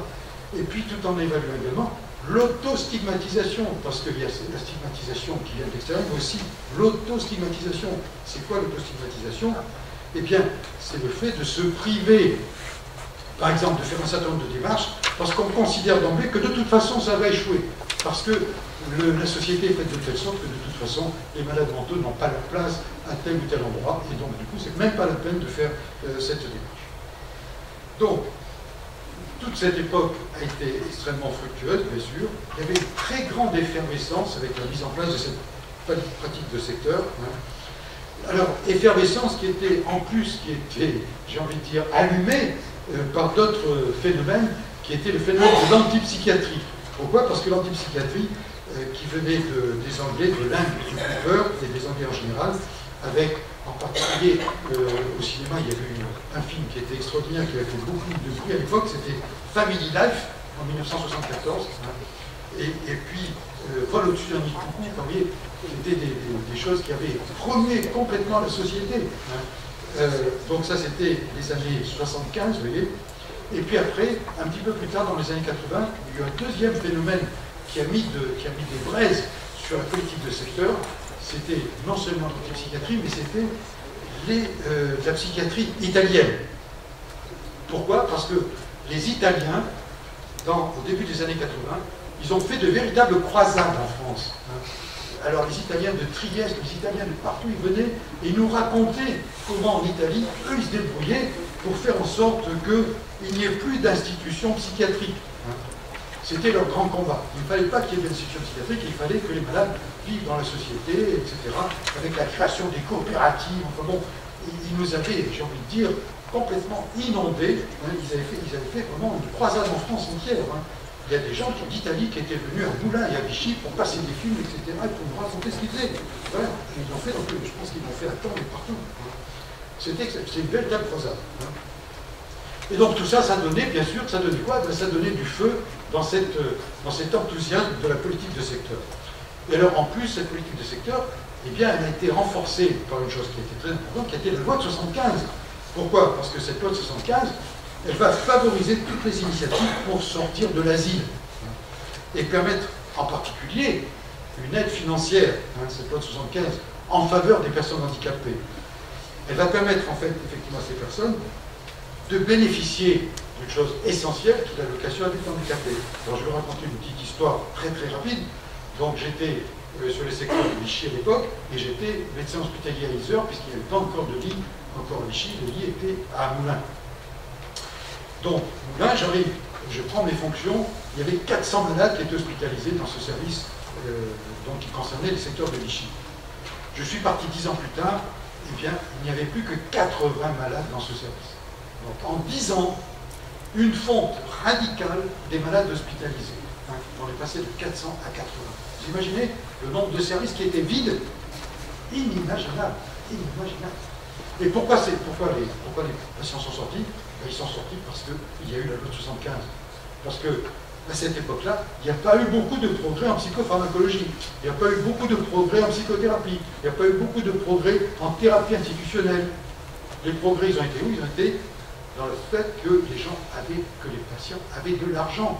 Et puis tout en évaluant également l'auto-stigmatisation, parce qu'il y a la stigmatisation qui vient de l'extérieur, mais aussi l'auto-stigmatisation. C'est quoi l'auto-stigmatisation? Eh bien, c'est le fait de se priver, par exemple, de faire un certain nombre de démarches, parce qu'on considère d'emblée que de toute façon, ça va échouer. Parce que la société est faite de telle sorte que de toute façon, les malades mentaux n'ont pas leur place à tel ou tel endroit, et donc du coup, c'est même pas la peine de faire cette démarche. Donc, toute cette époque a été extrêmement fructueuse, bien sûr. Il y avait une très grande effervescence avec la mise en place de cette pratique de secteur. Hein. Alors, effervescence qui était en plus, qui était, j'ai envie de dire, allumée par d'autres phénomènes, qui était le phénomène de l'antipsychiatrie. Pourquoi? Parce que l'antipsychiatrie, qui venait des Anglais, de l'Inde, du Cooper et des Anglais en général, avec en particulier au cinéma, il y avait un film qui était extraordinaire, qui avait fait beaucoup de bruit à l'époque, c'était Family Life en 1974, hein, et puis Vol au-dessus d'un nid de coucou, vous voyez, c'était des choses qui avaient promené complètement la société. Hein. Donc ça c'était les années 75, vous voyez. Et puis après, un petit peu plus tard, dans les années 80, il y a eu un deuxième phénomène qui a mis des braises sur la politique de secteur. C'était non seulement la psychiatrie, mais c'était la psychiatrie italienne. Pourquoi? Parce que les Italiens, au début des années 80, ils ont fait de véritables croisades en France. Alors les Italiens de Trieste, les Italiens de partout, ils venaient et ils nous racontaient comment en Italie, eux, ils se débrouillaient pour faire en sorte qu'il n'y ait plus d'institutions psychiatriques. C'était leur grand combat. Il ne fallait pas qu'il y ait d'institutions psychiatriques, il fallait que les malades vivent dans la société, etc., avec la création des coopératives. Enfin bon, ils nous avaient, j'ai envie de dire, complètement inondés. Ils avaient fait vraiment une croisade en France entière. Il y a des gens d'Italie qui étaient venus à Moulins et à Vichy pour passer des films, etc., et pour nous raconter ce qu'ils faisaient. Voilà. Ils l'ont fait, donc, je pense qu'ils l'ont fait à temps et partout. C'est une véritable croisade. Et donc tout ça, ça donnait, bien sûr, ça donnait quoi? Ça donnait du feu dans cet enthousiasme de la politique de secteur. Et alors, en plus, cette politique de secteur, eh bien, elle a été renforcée par une chose qui était très importante, qui a été la loi de 75. Pourquoi? Parce que cette loi de 75, elle va favoriser toutes les initiatives pour sortir de l'asile et permettre, en particulier, une aide financière, cette loi de 75, en faveur des personnes handicapées. Elle va permettre, en fait, effectivement, à ces personnes de bénéficier d'une chose essentielle qui est l'allocation adulte handicapé. Alors je vais vous raconter une petite histoire très très rapide. Donc j'étais sur les secteurs de Vichy à l'époque et j'étais médecin hospitalier à Yzeure puisqu'il n'y avait pas encore de lit encore à Vichy, le lit était à Moulins. Donc Moulins, j'arrive, je prends mes fonctions, il y avait 400 malades qui étaient hospitalisés dans ce service donc, qui concernait les secteurs de Vichy. Je suis parti 10 ans plus tard, eh bien il n'y avait plus que 80 malades dans ce service. Donc en 10 ans, une fonte radicale des malades hospitalisés. On est passé de 400 à 80. Vous imaginez le nombre de services qui étaient vides? Inimaginable. Inimaginable. Et pourquoi les patients sont sortis? Ils sont sortis parce qu'il y a eu la loi de 75. Parce que à cette époque-là, il n'y a pas eu beaucoup de progrès en psychopharmacologie. Il n'y a pas eu beaucoup de progrès en psychothérapie. Il n'y a pas eu beaucoup de progrès en thérapie institutionnelle. Les progrès, ils ont été où? Ils ont été dans le fait que les patients avaient de l'argent.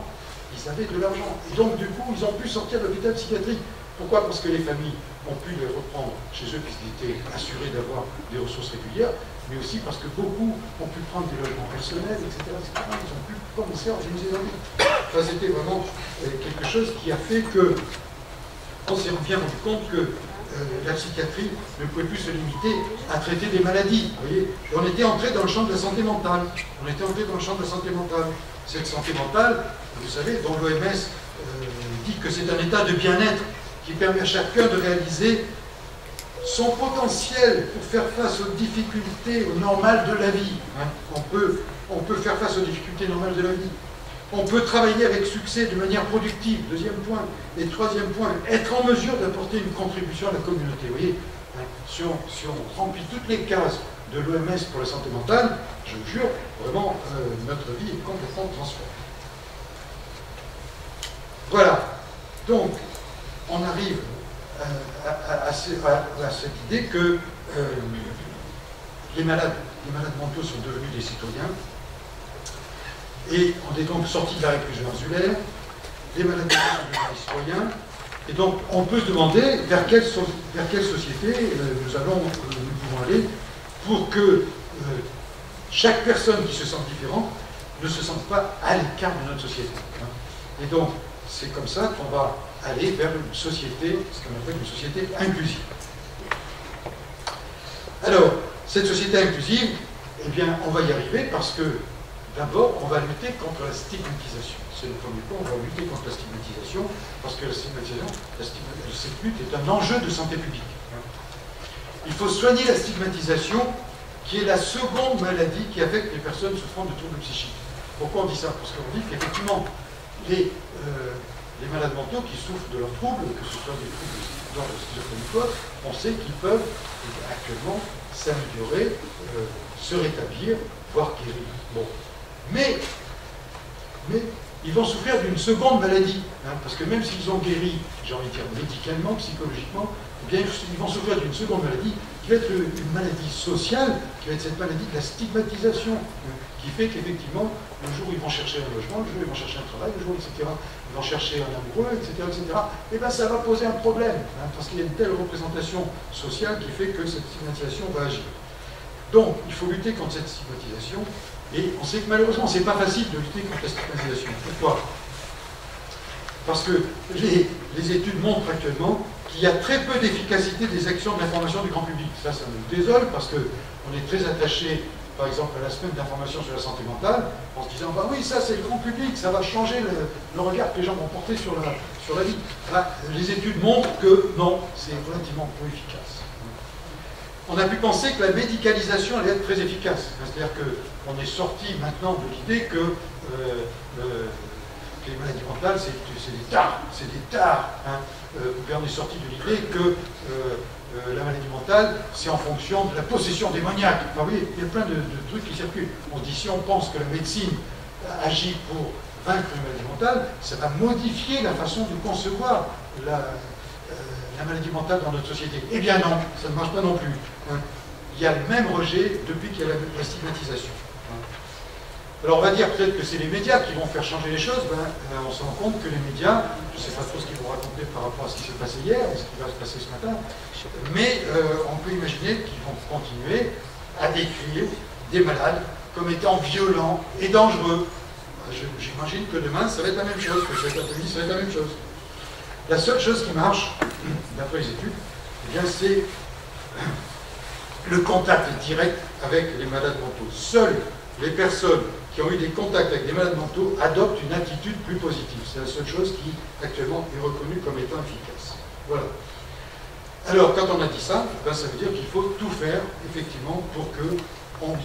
Ils avaient de l'argent. Et donc, du coup, ils ont pu sortir de l'hôpital psychiatrique. Pourquoi? Parce que les familles ont pu les reprendre chez eux, puisqu'ils étaient assurés d'avoir des ressources régulières, mais aussi parce que beaucoup ont pu prendre des logements personnels, etc. Ils ont pu commencer à organiser leur vie. Ça, c'était vraiment quelque chose qui a fait que on s'est bien rendu compte que la psychiatrie ne pouvait plus se limiter à traiter des maladies. Vous voyez, on était entré dans le champ de la santé mentale. On était entré dans le champ de la santé mentale. Cette santé mentale, vous savez, dont l'OMS dit que c'est un état de bien-être qui permet à chacun de réaliser son potentiel pour faire face aux difficultés normales de la vie. On peut faire face aux difficultés normales de la vie. On peut travailler avec succès de manière productive, deuxième point. Et troisième point, être en mesure d'apporter une contribution à la communauté. Vous voyez, si on remplit toutes les cases de l'OMS pour la santé mentale, je vous jure, vraiment, notre vie est complètement transformée. Voilà. Donc, on arrive à cette idée que les malades mentaux sont devenus des citoyens. Et on est donc sorti de la réclusion insulaire, les malades mentaux sont devenus des citoyens, et donc on peut se demander vers quelle société nous pouvons aller pour que chaque personne qui se sent différente ne se sente pas à l'écart de notre société. Et donc, c'est comme ça qu'on va aller vers une société, ce qu'on appelle une société inclusive. Alors, cette société inclusive, eh bien, on va y arriver parce que d'abord, on va lutter contre la stigmatisation. C'est le premier point, on va lutter contre la stigmatisation, parce que la stigmatisation, cette lutte est un enjeu de santé publique. Il faut soigner la stigmatisation, qui est la seconde maladie qui affecte les personnes souffrant de troubles psychiques. Pourquoi on dit ça? Parce qu'on dit qu'effectivement, les malades mentaux qui souffrent de leurs troubles, que ce soit des troubles d'ordre schizophrénique ou autre, on sait qu'ils peuvent actuellement s'améliorer, se rétablir, voire guérir. Bon. Mais ils vont souffrir d'une seconde maladie, parce que même s'ils ont guéri, j'ai envie de dire médicalement, psychologiquement, eh bien, ils vont souffrir d'une seconde maladie qui va être une maladie sociale, qui va être cette maladie de la stigmatisation, qui fait qu'effectivement, le jour où ils vont chercher un logement, le jour où ils vont chercher un travail, le jour, etc., ils vont chercher un amoureux, etc., et bien ça va poser un problème, parce qu'il y a une telle représentation sociale qui fait que cette stigmatisation va agir. Donc, il faut lutter contre cette stigmatisation. Et on sait que malheureusement, c'est pas facile de lutter contre la stigmatisation. Pourquoi? Parce que les études montrent actuellement qu'il y a très peu d'efficacité des actions de l'information du grand public. Ça nous désole parce qu'on est très attaché par exemple, à la semaine d'information sur la santé mentale, en se disant, bah oui, ça c'est le grand public, ça va changer le regard que les gens vont porter sur la vie. Bah, les études montrent que non, c'est relativement peu efficace. On a pu penser que la médicalisation allait être très efficace. C'est-à-dire qu'on est sorti maintenant de l'idée que les maladies mentales, c'est des tares. Hein. On est sorti de l'idée que la maladie mentale, c'est en fonction de la possession démoniaque. Enfin, oui, il y a plein de trucs qui circulent. On dit, si on pense que la médecine agit pour vaincre une maladie mentale, ça va modifier la façon de concevoir la maladie mentale dans notre société. Eh bien non, ça ne marche pas non plus. Hein. Il y a le même rejet depuis qu'il y a la stigmatisation. Hein. Alors on va dire peut-être que c'est les médias qui vont faire changer les choses. On se rend compte que les médias, je ne sais pas trop ce qu'ils vont raconter par rapport à ce qui s'est passé hier et ce qui va se passer ce matin, mais on peut imaginer qu'ils vont continuer à décrire des malades comme étant violents et dangereux. J'imagine que demain, ça va être la même chose, que cet après-midi, ça va être la même chose. La seule chose qui marche, d'après les études, eh bien, c'est le contact direct avec les malades mentaux. Seules les personnes qui ont eu des contacts avec des malades mentaux adoptent une attitude plus positive. C'est la seule chose qui, actuellement, est reconnue comme étant efficace. Voilà. Alors, quand on a dit ça, ben, ça veut dire qu'il faut tout faire, effectivement, pour qu'on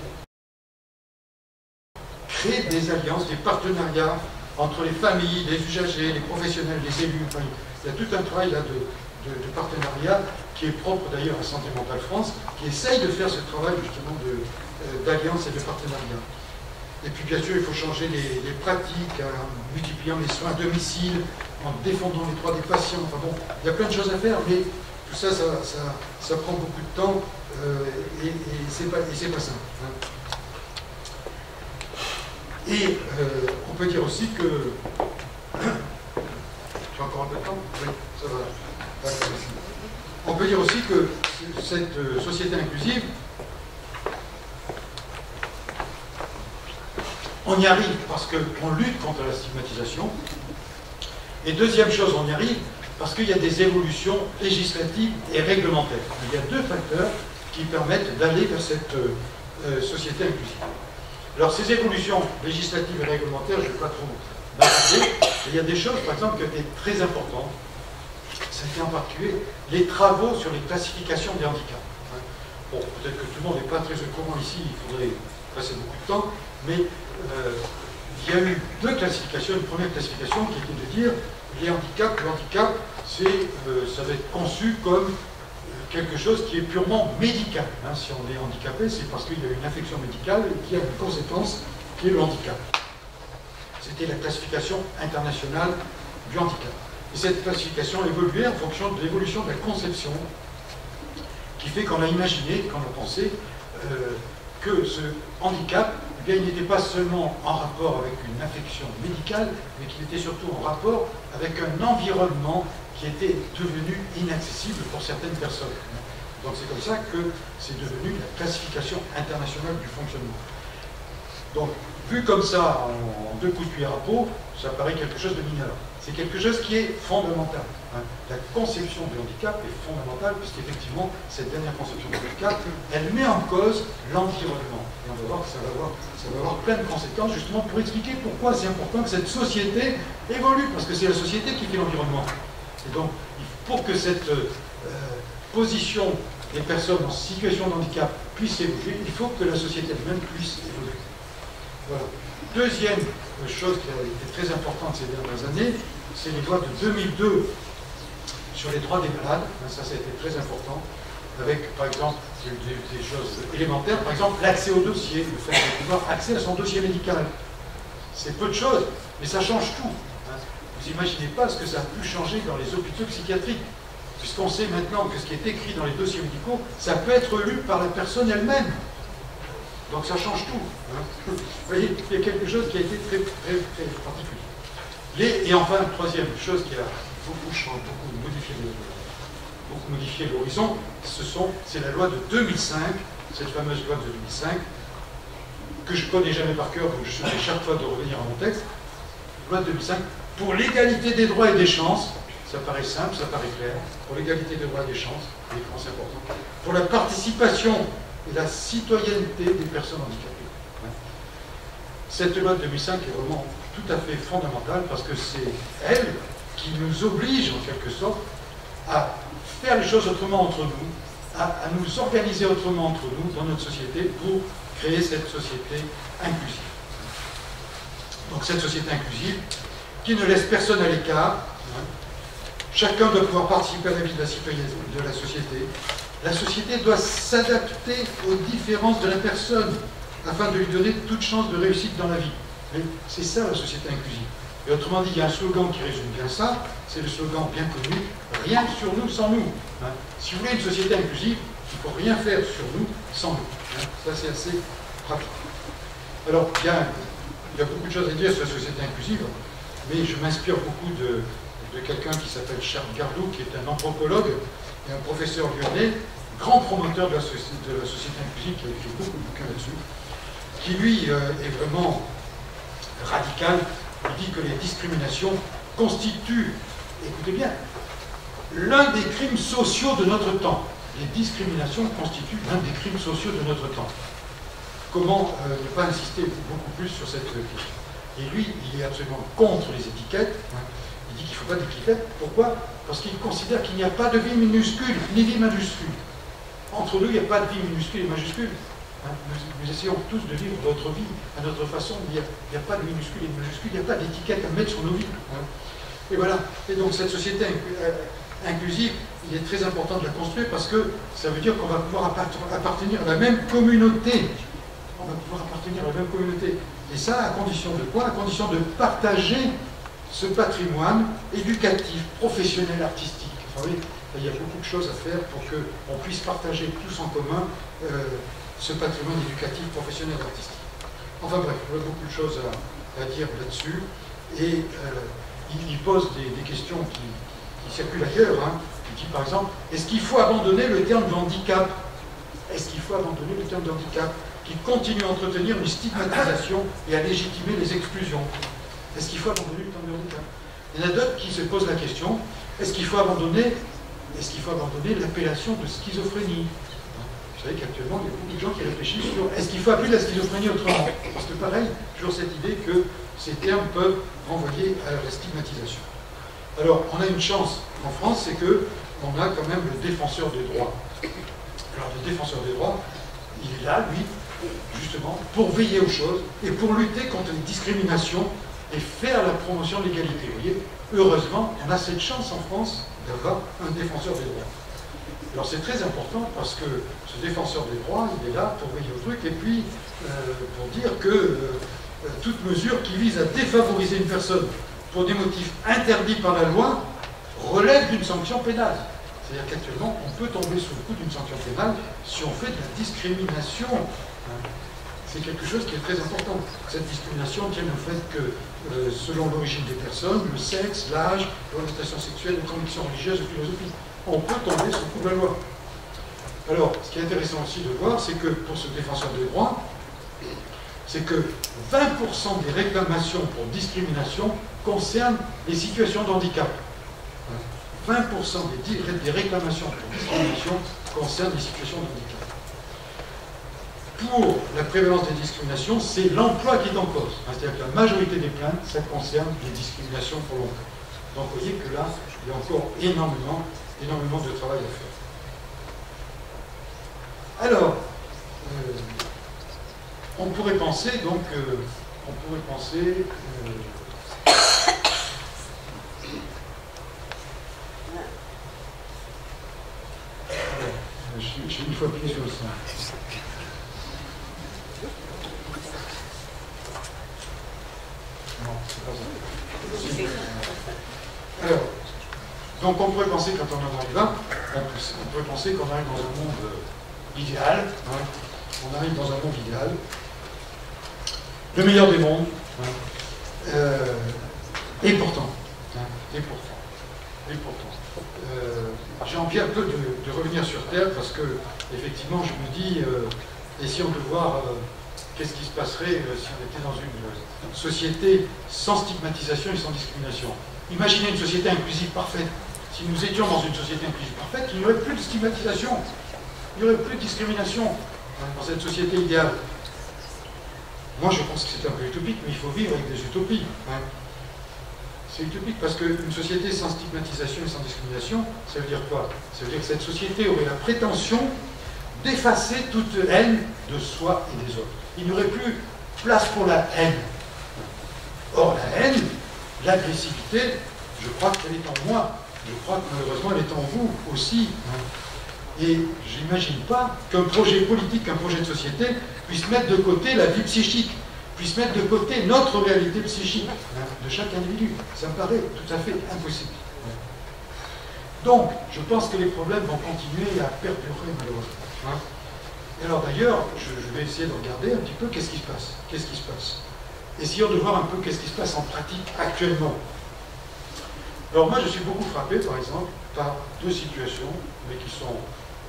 crée des alliances, des partenariats entre les familles, les usagers, les professionnels, les élus. Enfin, il y a tout un travail là de partenariat qui est propre d'ailleurs à Santé Mentale France, qui essaye de faire ce travail justement d'alliance et de partenariat. Et puis bien sûr, il faut changer les pratiques, en multipliant les soins à domicile, en défendant les droits des patients. Enfin bon, il y a plein de choses à faire, mais tout ça, ça prend beaucoup de temps et c'est pas simple. Hein. Et on peut dire aussi que... J'ai encore un peu de temps? Oui, ça va. On peut dire aussi que cette société inclusive, on y arrive parce qu'on lutte contre la stigmatisation. Et deuxième chose, on y arrive parce qu'il y a des évolutions législatives et réglementaires. Il y a deux facteurs qui permettent d'aller vers cette société inclusive. Alors ces évolutions législatives et réglementaires, je ne vais pas trop m'attarder, il y a des choses, par exemple, qui étaient très importantes. C'était en particulier les travaux sur les classifications des handicaps. Bon, peut-être que tout le monde n'est pas très au courant ici, il faudrait passer beaucoup de temps, mais il y a eu deux classifications. Une première classification qui était de dire les handicaps, le handicap, ça va être conçu comme quelque chose qui est purement médical. Hein. Si on est handicapé, c'est parce qu'il y a une affection médicale qui a une conséquence qui est le handicap. C'était la classification internationale du handicap. Et cette classification a évolué en fonction de l'évolution de la conception, qui fait qu'on a imaginé, qu'on a pensé, que ce handicap, eh bien, il n'était pas seulement en rapport avec une affection médicale, mais qu'il était surtout en rapport avec un environnement qui était devenu inaccessible pour certaines personnes. Donc c'est comme ça que c'est devenu la classification internationale du fonctionnement. Donc, vu comme ça, en deux coups de cuillère à peau, ça paraît quelque chose de mineur. C'est quelque chose qui est fondamental. Hein. La conception du handicap est fondamentale, puisqu'effectivement, cette dernière conception du handicap, elle met en cause l'environnement. Et on va voir que ça va avoir plein de conséquences, justement, pour expliquer pourquoi c'est important que cette société évolue, parce que c'est la société qui fait l'environnement. Et donc, pour que cette position des personnes en situation de handicap puisse évoluer, il faut que la société elle-même puisse évoluer. Voilà. Deuxième chose qui a été très importante ces dernières années, c'est les lois de 2002 sur les droits des malades. Ça a été très important, avec, par exemple, des choses élémentaires. Par exemple, l'accès au dossier, le fait de pouvoir accéder à son dossier médical. C'est peu de choses, mais ça change tout. Vous n'imaginez pas ce que ça a pu changer dans les hôpitaux psychiatriques, puisqu'on sait maintenant que ce qui est écrit dans les dossiers médicaux, ça peut être lu par la personne elle-même. Donc ça change tout. Hein. Vous voyez, il y a quelque chose qui a été très, très, très particulier. Et enfin, troisième chose qui a beaucoup modifié l'horizon, c'est la loi de 2005, cette fameuse loi de 2005, que je ne connais jamais par cœur, donc je suis obligé chaque fois de revenir à mon texte. Loi de 2005, pour l'égalité des droits et des chances, ça paraît simple, ça paraît clair, pour l'égalité des droits et des chances, c'est important, pour la participation et la citoyenneté des personnes handicapées. Cette loi de 2005 est vraiment tout à fait fondamentale parce que c'est elle qui nous oblige en quelque sorte à faire les choses autrement entre nous, à nous organiser autrement entre nous dans notre société pour créer cette société inclusive. Donc cette société inclusive qui ne laisse personne à l'écart. Chacun doit pouvoir participer à la vie de la citoyenneté de la société. La société doit s'adapter aux différences de la personne afin de lui donner toute chance de réussite dans la vie. C'est ça la société inclusive. Et autrement dit, il y a un slogan qui résume bien ça, c'est le slogan bien connu, rien sur nous sans nous. Si vous voulez une société inclusive, il ne faut rien faire sur nous sans nous. Ça c'est assez pratique. Alors, il y a beaucoup de choses à dire sur la société inclusive, mais je m'inspire beaucoup de quelqu'un qui s'appelle Charles Gardou, qui est un anthropologue et un professeur lyonnais, grand promoteur de la société inclusive, qui a écrit beaucoup de bouquins là-dessus, qui lui est vraiment radical. Il dit que les discriminations constituent, écoutez bien, l'un des crimes sociaux de notre temps. Les discriminations constituent l'un des crimes sociaux de notre temps. Comment ne pas insister beaucoup plus sur cette question? Et lui, il est absolument contre les étiquettes. Il dit qu'il ne faut pas d'étiquettes. Pourquoi? Parce qu'il considère qu'il n'y a pas de vie minuscule, ni vie majuscule. Entre nous, il n'y a pas de vie minuscule et majuscule. Nous essayons tous de vivre notre vie à notre façon. Il n'y a pas de minuscule et de majuscule, il n'y a pas d'étiquette à mettre sur nos vies. Et voilà. Et donc cette société inclusive, il est très important de la construire parce que ça veut dire qu'on va pouvoir appartenir à la même communauté. On va pouvoir appartenir à la même communauté. Et ça, à condition de quoi? À condition de partager ce patrimoine éducatif, professionnel, artistique. Vous savez, il y a beaucoup de choses à faire pour qu'on puisse partager tous en commun ce patrimoine éducatif, professionnel, artistique. Enfin bref, il y a beaucoup de choses à dire là-dessus. Et il pose des questions qui circulent ailleurs. Il dit par exemple, est-ce qu'il faut abandonner le terme de handicap? Est-ce qu'il faut abandonner le terme de handicap qui continue à entretenir une stigmatisation et à légitimer les exclusions? Est-ce qu'il faut abandonner le terme de handicap? Il y en a d'autres qui se posent la question, est-ce qu'il faut abandonner l'appellation de schizophrénie? Vous savez qu'actuellement, il y a beaucoup de gens qui réfléchissent sur est-ce qu'il faut appeler la schizophrénie autrement? Parce que pareil, toujours cette idée que ces termes peuvent renvoyer à la stigmatisation. Alors, on a une chance en France, c'est qu'on a quand même le défenseur des droits. Alors, le défenseur des droits, il est là, lui, justement, pour veiller aux choses et pour lutter contre les discriminations et faire la promotion de l'égalité. Vous voyez, heureusement, on a cette chance en France d'avoir un défenseur des droits. Alors c'est très important parce que ce défenseur des droits, il est là pour veiller au truc et puis pour dire que toute mesure qui vise à défavoriser une personne pour des motifs interdits par la loi relève d'une sanction pénale. C'est-à-dire qu'actuellement, on peut tomber sous le coup d'une sanction pénale si on fait de la discrimination. C'est quelque chose qui est très important. Cette discrimination tient au fait que, selon l'origine des personnes, le sexe, l'âge, l'orientation sexuelle, les convictions religieuses et philosophiques, on peut tomber sous le coup de la loi. Alors, ce qui est intéressant aussi de voir, c'est que pour ce défenseur des droits, c'est que 20% des réclamations pour discrimination concernent les situations de handicap. 20% des réclamations pour discrimination concernent les situations de handicap. Pour la prévalence des discriminations, c'est l'emploi qui est en cause. C'est-à-dire que la majorité des plaintes, ça concerne les discriminations pour l'emploi. Donc vous voyez que là, il y a encore énormément de travail à faire. Alors, on pourrait penser donc, j'ai une fois appuyé sur le sein. Non, c'est pas ça. Alors, donc on pourrait penser, quand on en arrive là, on pourrait penser qu'on arrive dans un monde idéal. On arrive dans un monde idéal. Le meilleur des mondes. Et pourtant. J'ai envie un peu de revenir sur Terre parce que, effectivement, je me dis, essayons de voir qu'est-ce qui se passerait si on était dans une société sans stigmatisation et sans discrimination. Imaginez une société inclusive parfaite. Si nous étions dans une société inclusive parfaite, il n'y aurait plus de stigmatisation, il n'y aurait plus de discrimination. dans cette société idéale. Moi, je pense que c'est un peu utopique, mais il faut vivre avec des utopies. C'est utopique parce qu'une société sans stigmatisation et sans discrimination, ça veut dire quoi? Ça veut dire que cette société aurait la prétention d'effacer toute haine de soi et des autres. Il n'y aurait plus place pour la haine. Or, la haine, l'agressivité, je crois qu'elle est en moi. Je crois que malheureusement, elle est en vous aussi. Et j'imagine pas qu'un projet politique, qu'un projet de société puisse mettre de côté la vie psychique, puisse mettre de côté notre réalité psychique de chaque individu. Ça me paraît tout à fait impossible. Donc, je pense que les problèmes vont continuer à perdurer malheureusement. Et alors d'ailleurs, je vais essayer de regarder un petit peu qu'est-ce qui se passe. Qu'est-ce qui se passe? Essayons de voir un peu qu'est-ce qui se passe en pratique actuellement. Alors moi, je suis beaucoup frappé, par exemple, par deux situations, mais qui sont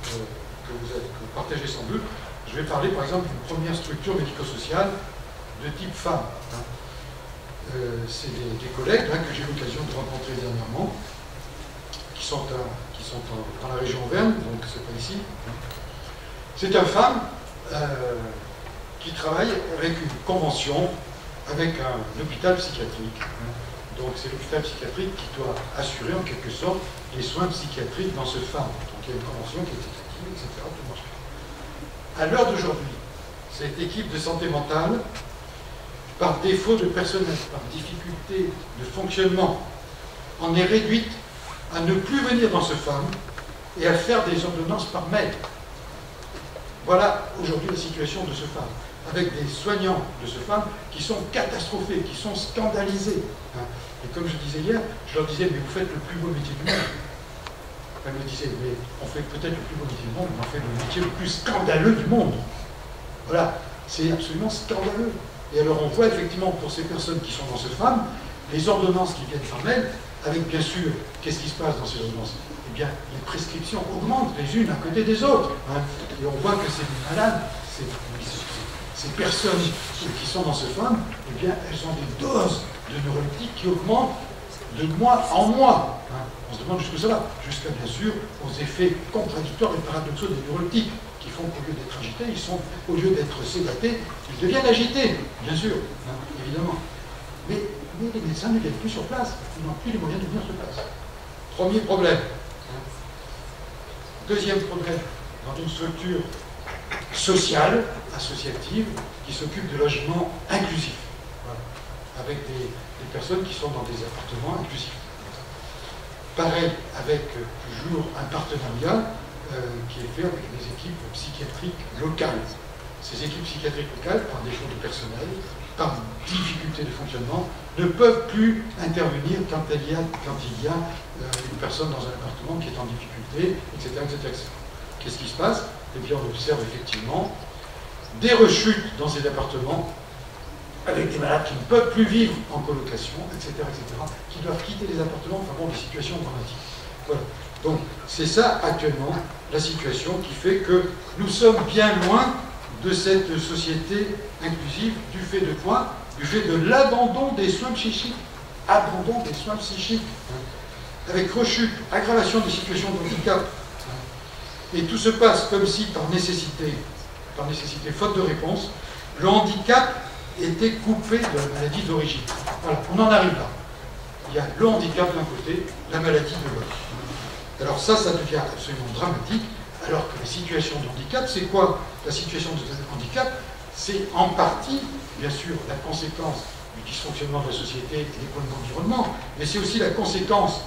que vous partagez sans doute. Je vais parler, par exemple, d'une première structure médico-sociale de type femme. C'est des collègues que j'ai eu l'occasion de rencontrer dernièrement, qui sont dans la région Auvergne, donc c'est pas ici. C'est une femme qui travaille avec une convention avec un hôpital psychiatrique. Donc c'est l'hôpital psychiatrique qui doit assurer en quelque sorte les soins psychiatriques dans ce phare. Donc il y a une convention qui est active, etc. Tout marche bien. À l'heure d'aujourd'hui, cette équipe de santé mentale, par défaut de personnel, par difficulté de fonctionnement, en est réduite à ne plus venir dans ce phare et à faire des ordonnances par mail. Voilà aujourd'hui la situation de ce phare, avec des soignants de ce phare qui sont catastrophés, qui sont scandalisés. Et comme je disais hier, je leur disais, mais vous faites le plus beau métier du monde. Elle me disait, mais on fait peut-être le plus beau métier du monde, mais on fait le métier le plus scandaleux du monde. Voilà, c'est absolument scandaleux. Et alors on voit effectivement pour ces personnes qui sont dans ce phare, les ordonnances qui viennent par mail, avec bien sûr, qu'est-ce qui se passe dans ces ordonnances? Eh bien, les prescriptions augmentent les unes à côté des autres. Et on voit que ces malades, ces personnes qui sont dans ce phare, eh bien, elles ont des doses de neuroleptiques qui augmentent de mois en mois. On se demande jusqu'où ça va, jusqu'à bien sûr aux effets contradictoires et paradoxaux des neuroleptiques, qui font qu'au lieu d'être agités, au lieu d'être sédatés, ils deviennent agités, bien sûr, évidemment. Mais les médecins ne viennent plus sur place, ils n'ont plus les moyens de venir sur place. Premier problème. Deuxième problème, dans une structure sociale, associative, qui s'occupe de logement inclusif, avec des personnes qui sont dans des appartements inclusifs. Pareil, avec toujours un partenariat qui est fait avec des équipes psychiatriques locales. Ces équipes psychiatriques locales, par défaut de personnel, par difficulté de fonctionnement, ne peuvent plus intervenir quand il y a une personne dans un appartement qui est en difficulté, etc. etc. Qu'est-ce qui se passe? Eh bien, on observe effectivement des rechutes dans ces appartements, avec des malades qui ne peuvent plus vivre en colocation, etc., qui doivent quitter les appartements, enfin bon, des situations dramatiques. Voilà. Donc, c'est ça, actuellement, la situation qui fait que nous sommes bien loin de cette société inclusive, du fait de quoi? Du fait de l'abandon des soins psychiques. Abandon des soins psychiques. Avec rechute, aggravation des situations de handicap. Et tout se passe comme si, par nécessité, faute de réponse, le handicap était coupé de la maladie d'origine. Voilà, on en arrive là. Il y a le handicap d'un côté, la maladie de l'autre. Alors ça devient absolument dramatique, alors que la situation de handicap, c'est quoi? La situation de handicap, c'est en partie, bien sûr, la conséquence du dysfonctionnement de la société et de l'environnement, mais c'est aussi la conséquence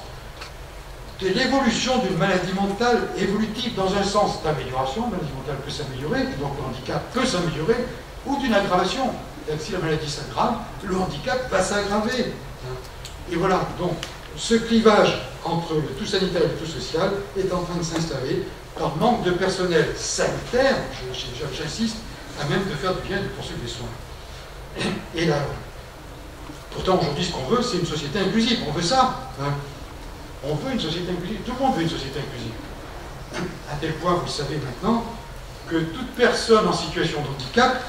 de l'évolution d'une maladie mentale évolutive dans un sens d'amélioration. La maladie mentale peut s'améliorer, donc le handicap peut s'améliorer, ou d'une aggravation. Si la maladie s'aggrave, le handicap va s'aggraver. Et voilà, donc, ce clivage entre le tout sanitaire et le tout social est en train de s'installer par manque de personnel sanitaire, j'insiste, à même de faire du bien et de poursuivre les soins. Et là, pourtant aujourd'hui ce qu'on veut, c'est une société inclusive, on veut ça. On veut une société inclusive, tout le monde veut une société inclusive. À tel point, vous le savez maintenant, que toute personne en situation de handicap,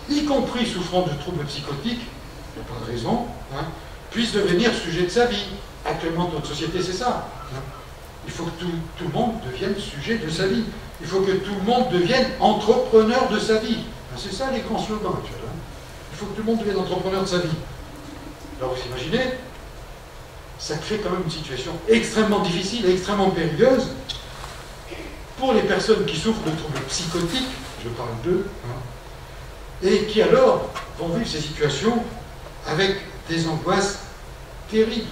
y compris souffrant de troubles psychotiques, il n'y a pas de raison, puisse devenir sujet de sa vie. Actuellement, notre société, c'est ça. il faut que tout le monde devienne sujet de sa vie. Il faut que tout le monde devienne entrepreneur de sa vie. C'est ça les grands slogans actuels. Il faut que tout le monde devienne entrepreneur de sa vie. Alors vous imaginez, ça crée quand même une situation extrêmement difficile et extrêmement périlleuse pour les personnes qui souffrent de troubles psychotiques, je parle d'eux, et qui alors vont vivre ces situations avec des angoisses terribles,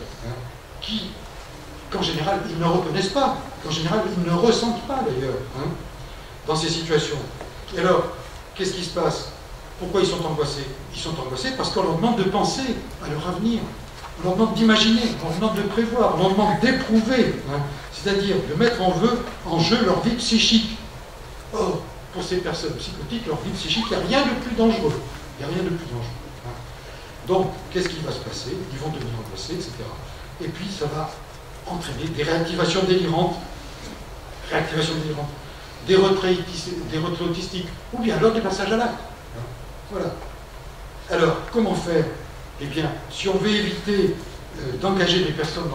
qu'en général ils ne reconnaissent pas, qu'en général ils ne ressentent pas d'ailleurs, dans ces situations. Et alors, qu'est-ce qui se passe? Pourquoi ils sont angoissés? Ils sont angoissés parce qu'on leur demande de penser à leur avenir, on leur demande d'imaginer, on leur demande de prévoir, on leur demande d'éprouver, c'est-à-dire de mettre en jeu leur vie psychique. Or, pour ces personnes psychotiques, leur vie psychique, il n'y a rien de plus dangereux. Il n'y a rien de plus dangereux. Donc, qu'est-ce qui va se passer? Ils vont devenir angoissés, etc. Et puis, ça va entraîner des réactivations délirantes, des retraits autistiques, ou bien alors des passages à l'acte. Voilà. Alors, comment faire? Eh bien, si on veut éviter d'engager les personnes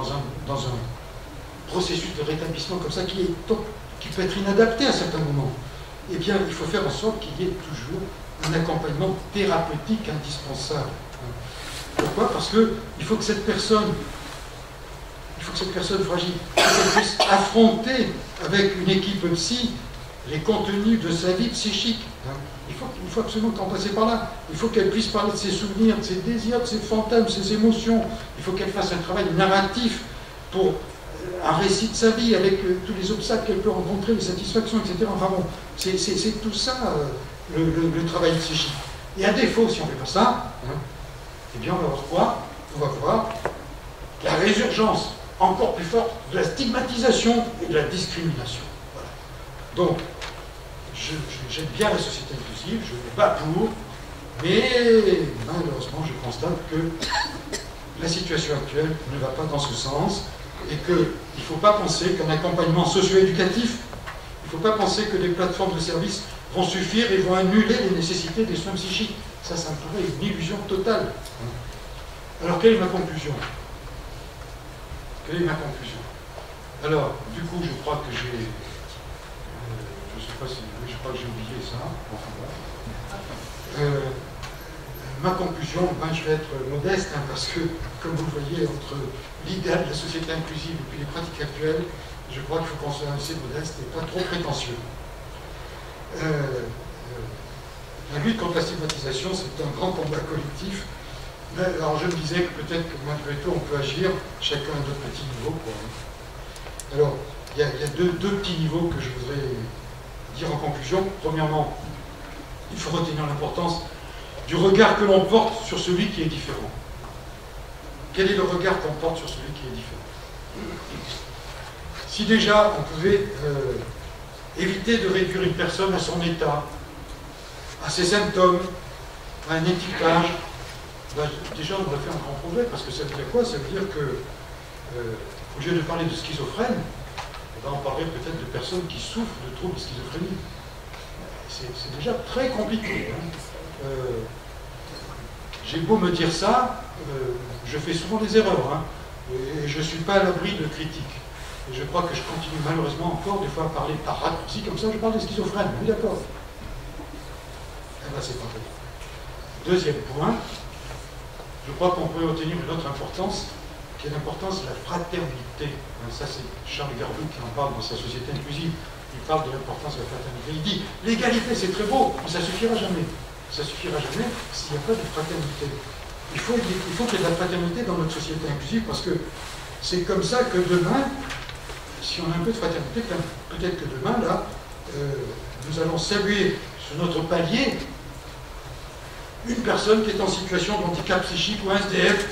dans un processus de rétablissement comme ça, qui peut être inadapté à certains moments, eh bien, il faut faire en sorte qu'il y ait toujours un accompagnement thérapeutique indispensable. Pourquoi? Parce qu'il faut que cette personne fragile, qu'elle puisse affronter avec une équipe psy les contenus de sa vie psychique. Il faut absolument qu'en passer par là. Il faut qu'elle puisse parler de ses souvenirs, de ses désirs, de ses fantasmes, de ses émotions. Il faut qu'elle fasse un travail narratif pour un récit de sa vie avec tous les obstacles qu'elle peut rencontrer, les satisfactions, etc. Enfin bon, c'est tout ça le travail psychique. Et à défaut, si on ne fait pas ça, eh bien on va voir quoi? On va voir la résurgence encore plus forte de la stigmatisation et de la discrimination. Voilà. Donc, j'aime bien la société inclusive, je ne vais pas pour, mais malheureusement, je constate que la situation actuelle ne va pas dans ce sens et qu'il ne faut pas penser qu'un accompagnement socio-éducatif, il ne faut pas penser que des plateformes de services vont suffire et vont annuler les nécessités des soins psychiques. Ça me paraît une illusion totale. Alors, quelle est ma conclusion? Quelle est ma conclusion? Alors, du coup, je crois que j'ai... je ne sais pas si... Oui, je crois que j'ai oublié ça. Enfin, voilà. Ma conclusion, je vais être modeste, parce que, comme vous le voyez, entre l'idéal de la société inclusive et puis les pratiques actuelles, je crois qu'il faut qu'on soit assez modeste et pas trop prétentieux. La lutte contre la stigmatisation, c'est un grand combat collectif. Mais, alors je me disais que peut-être que malgré tout, on peut agir chacun à notre petit niveau. Alors, il y a deux petits niveaux que je voudrais dire en conclusion. Premièrement, il faut retenir l'importance du regard que l'on porte sur celui qui est différent. Quel est le regard qu'on porte sur celui qui est différent? Si déjà on pouvait éviter de réduire une personne à son état, à ses symptômes, à un étiquetage, déjà on aurait fait un grand progrès, parce que ça veut dire quoi? Ça veut dire que, au lieu de parler de schizophrène, on parlerait peut-être de personnes qui souffrent de troubles de schizophrénie. C'est déjà très compliqué. J'ai beau me dire ça, je fais souvent des erreurs, et je ne suis pas à l'abri de critiques. Et je crois que je continue malheureusement encore des fois à parler par raccourci, comme ça je parle des schizophrènes, oui d'accord. Eh bien c'est pas vrai. Deuxième point, je crois qu'on peut obtenir une autre importance, qui est l'importance de la fraternité. Ça c'est Charles Gardou qui en parle dans sa société inclusive. Il parle de l'importance de la fraternité. Il dit, l'égalité c'est très beau, mais ça ne suffira jamais. Ça ne suffira jamais s'il n'y a pas de fraternité. Il faut qu'il y ait de la fraternité dans notre société inclusive, parce que c'est comme ça que demain, si on a un peu de fraternité, peut-être que demain, là, nous allons saluer sur notre palier une personne qui est en situation de handicap psychique ou un SDF.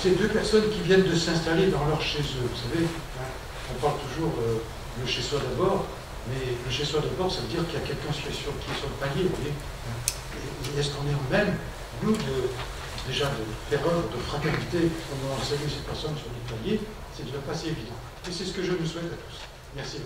Ces deux personnes qui viennent de s'installer dans leur chez-eux. Vous savez, on parle toujours le chez-soi d'abord, mais le chez-soi d'abord, ça veut dire qu'il y a quelqu'un qui est sur le palier. Vous voyez. Et est-ce qu'on est en même, nous, déjà de faire œuvre de fraternité, comme on salue ces personnes sur les paliers, c'est déjà pas si évident. Et c'est ce que je nous souhaite à tous. Merci.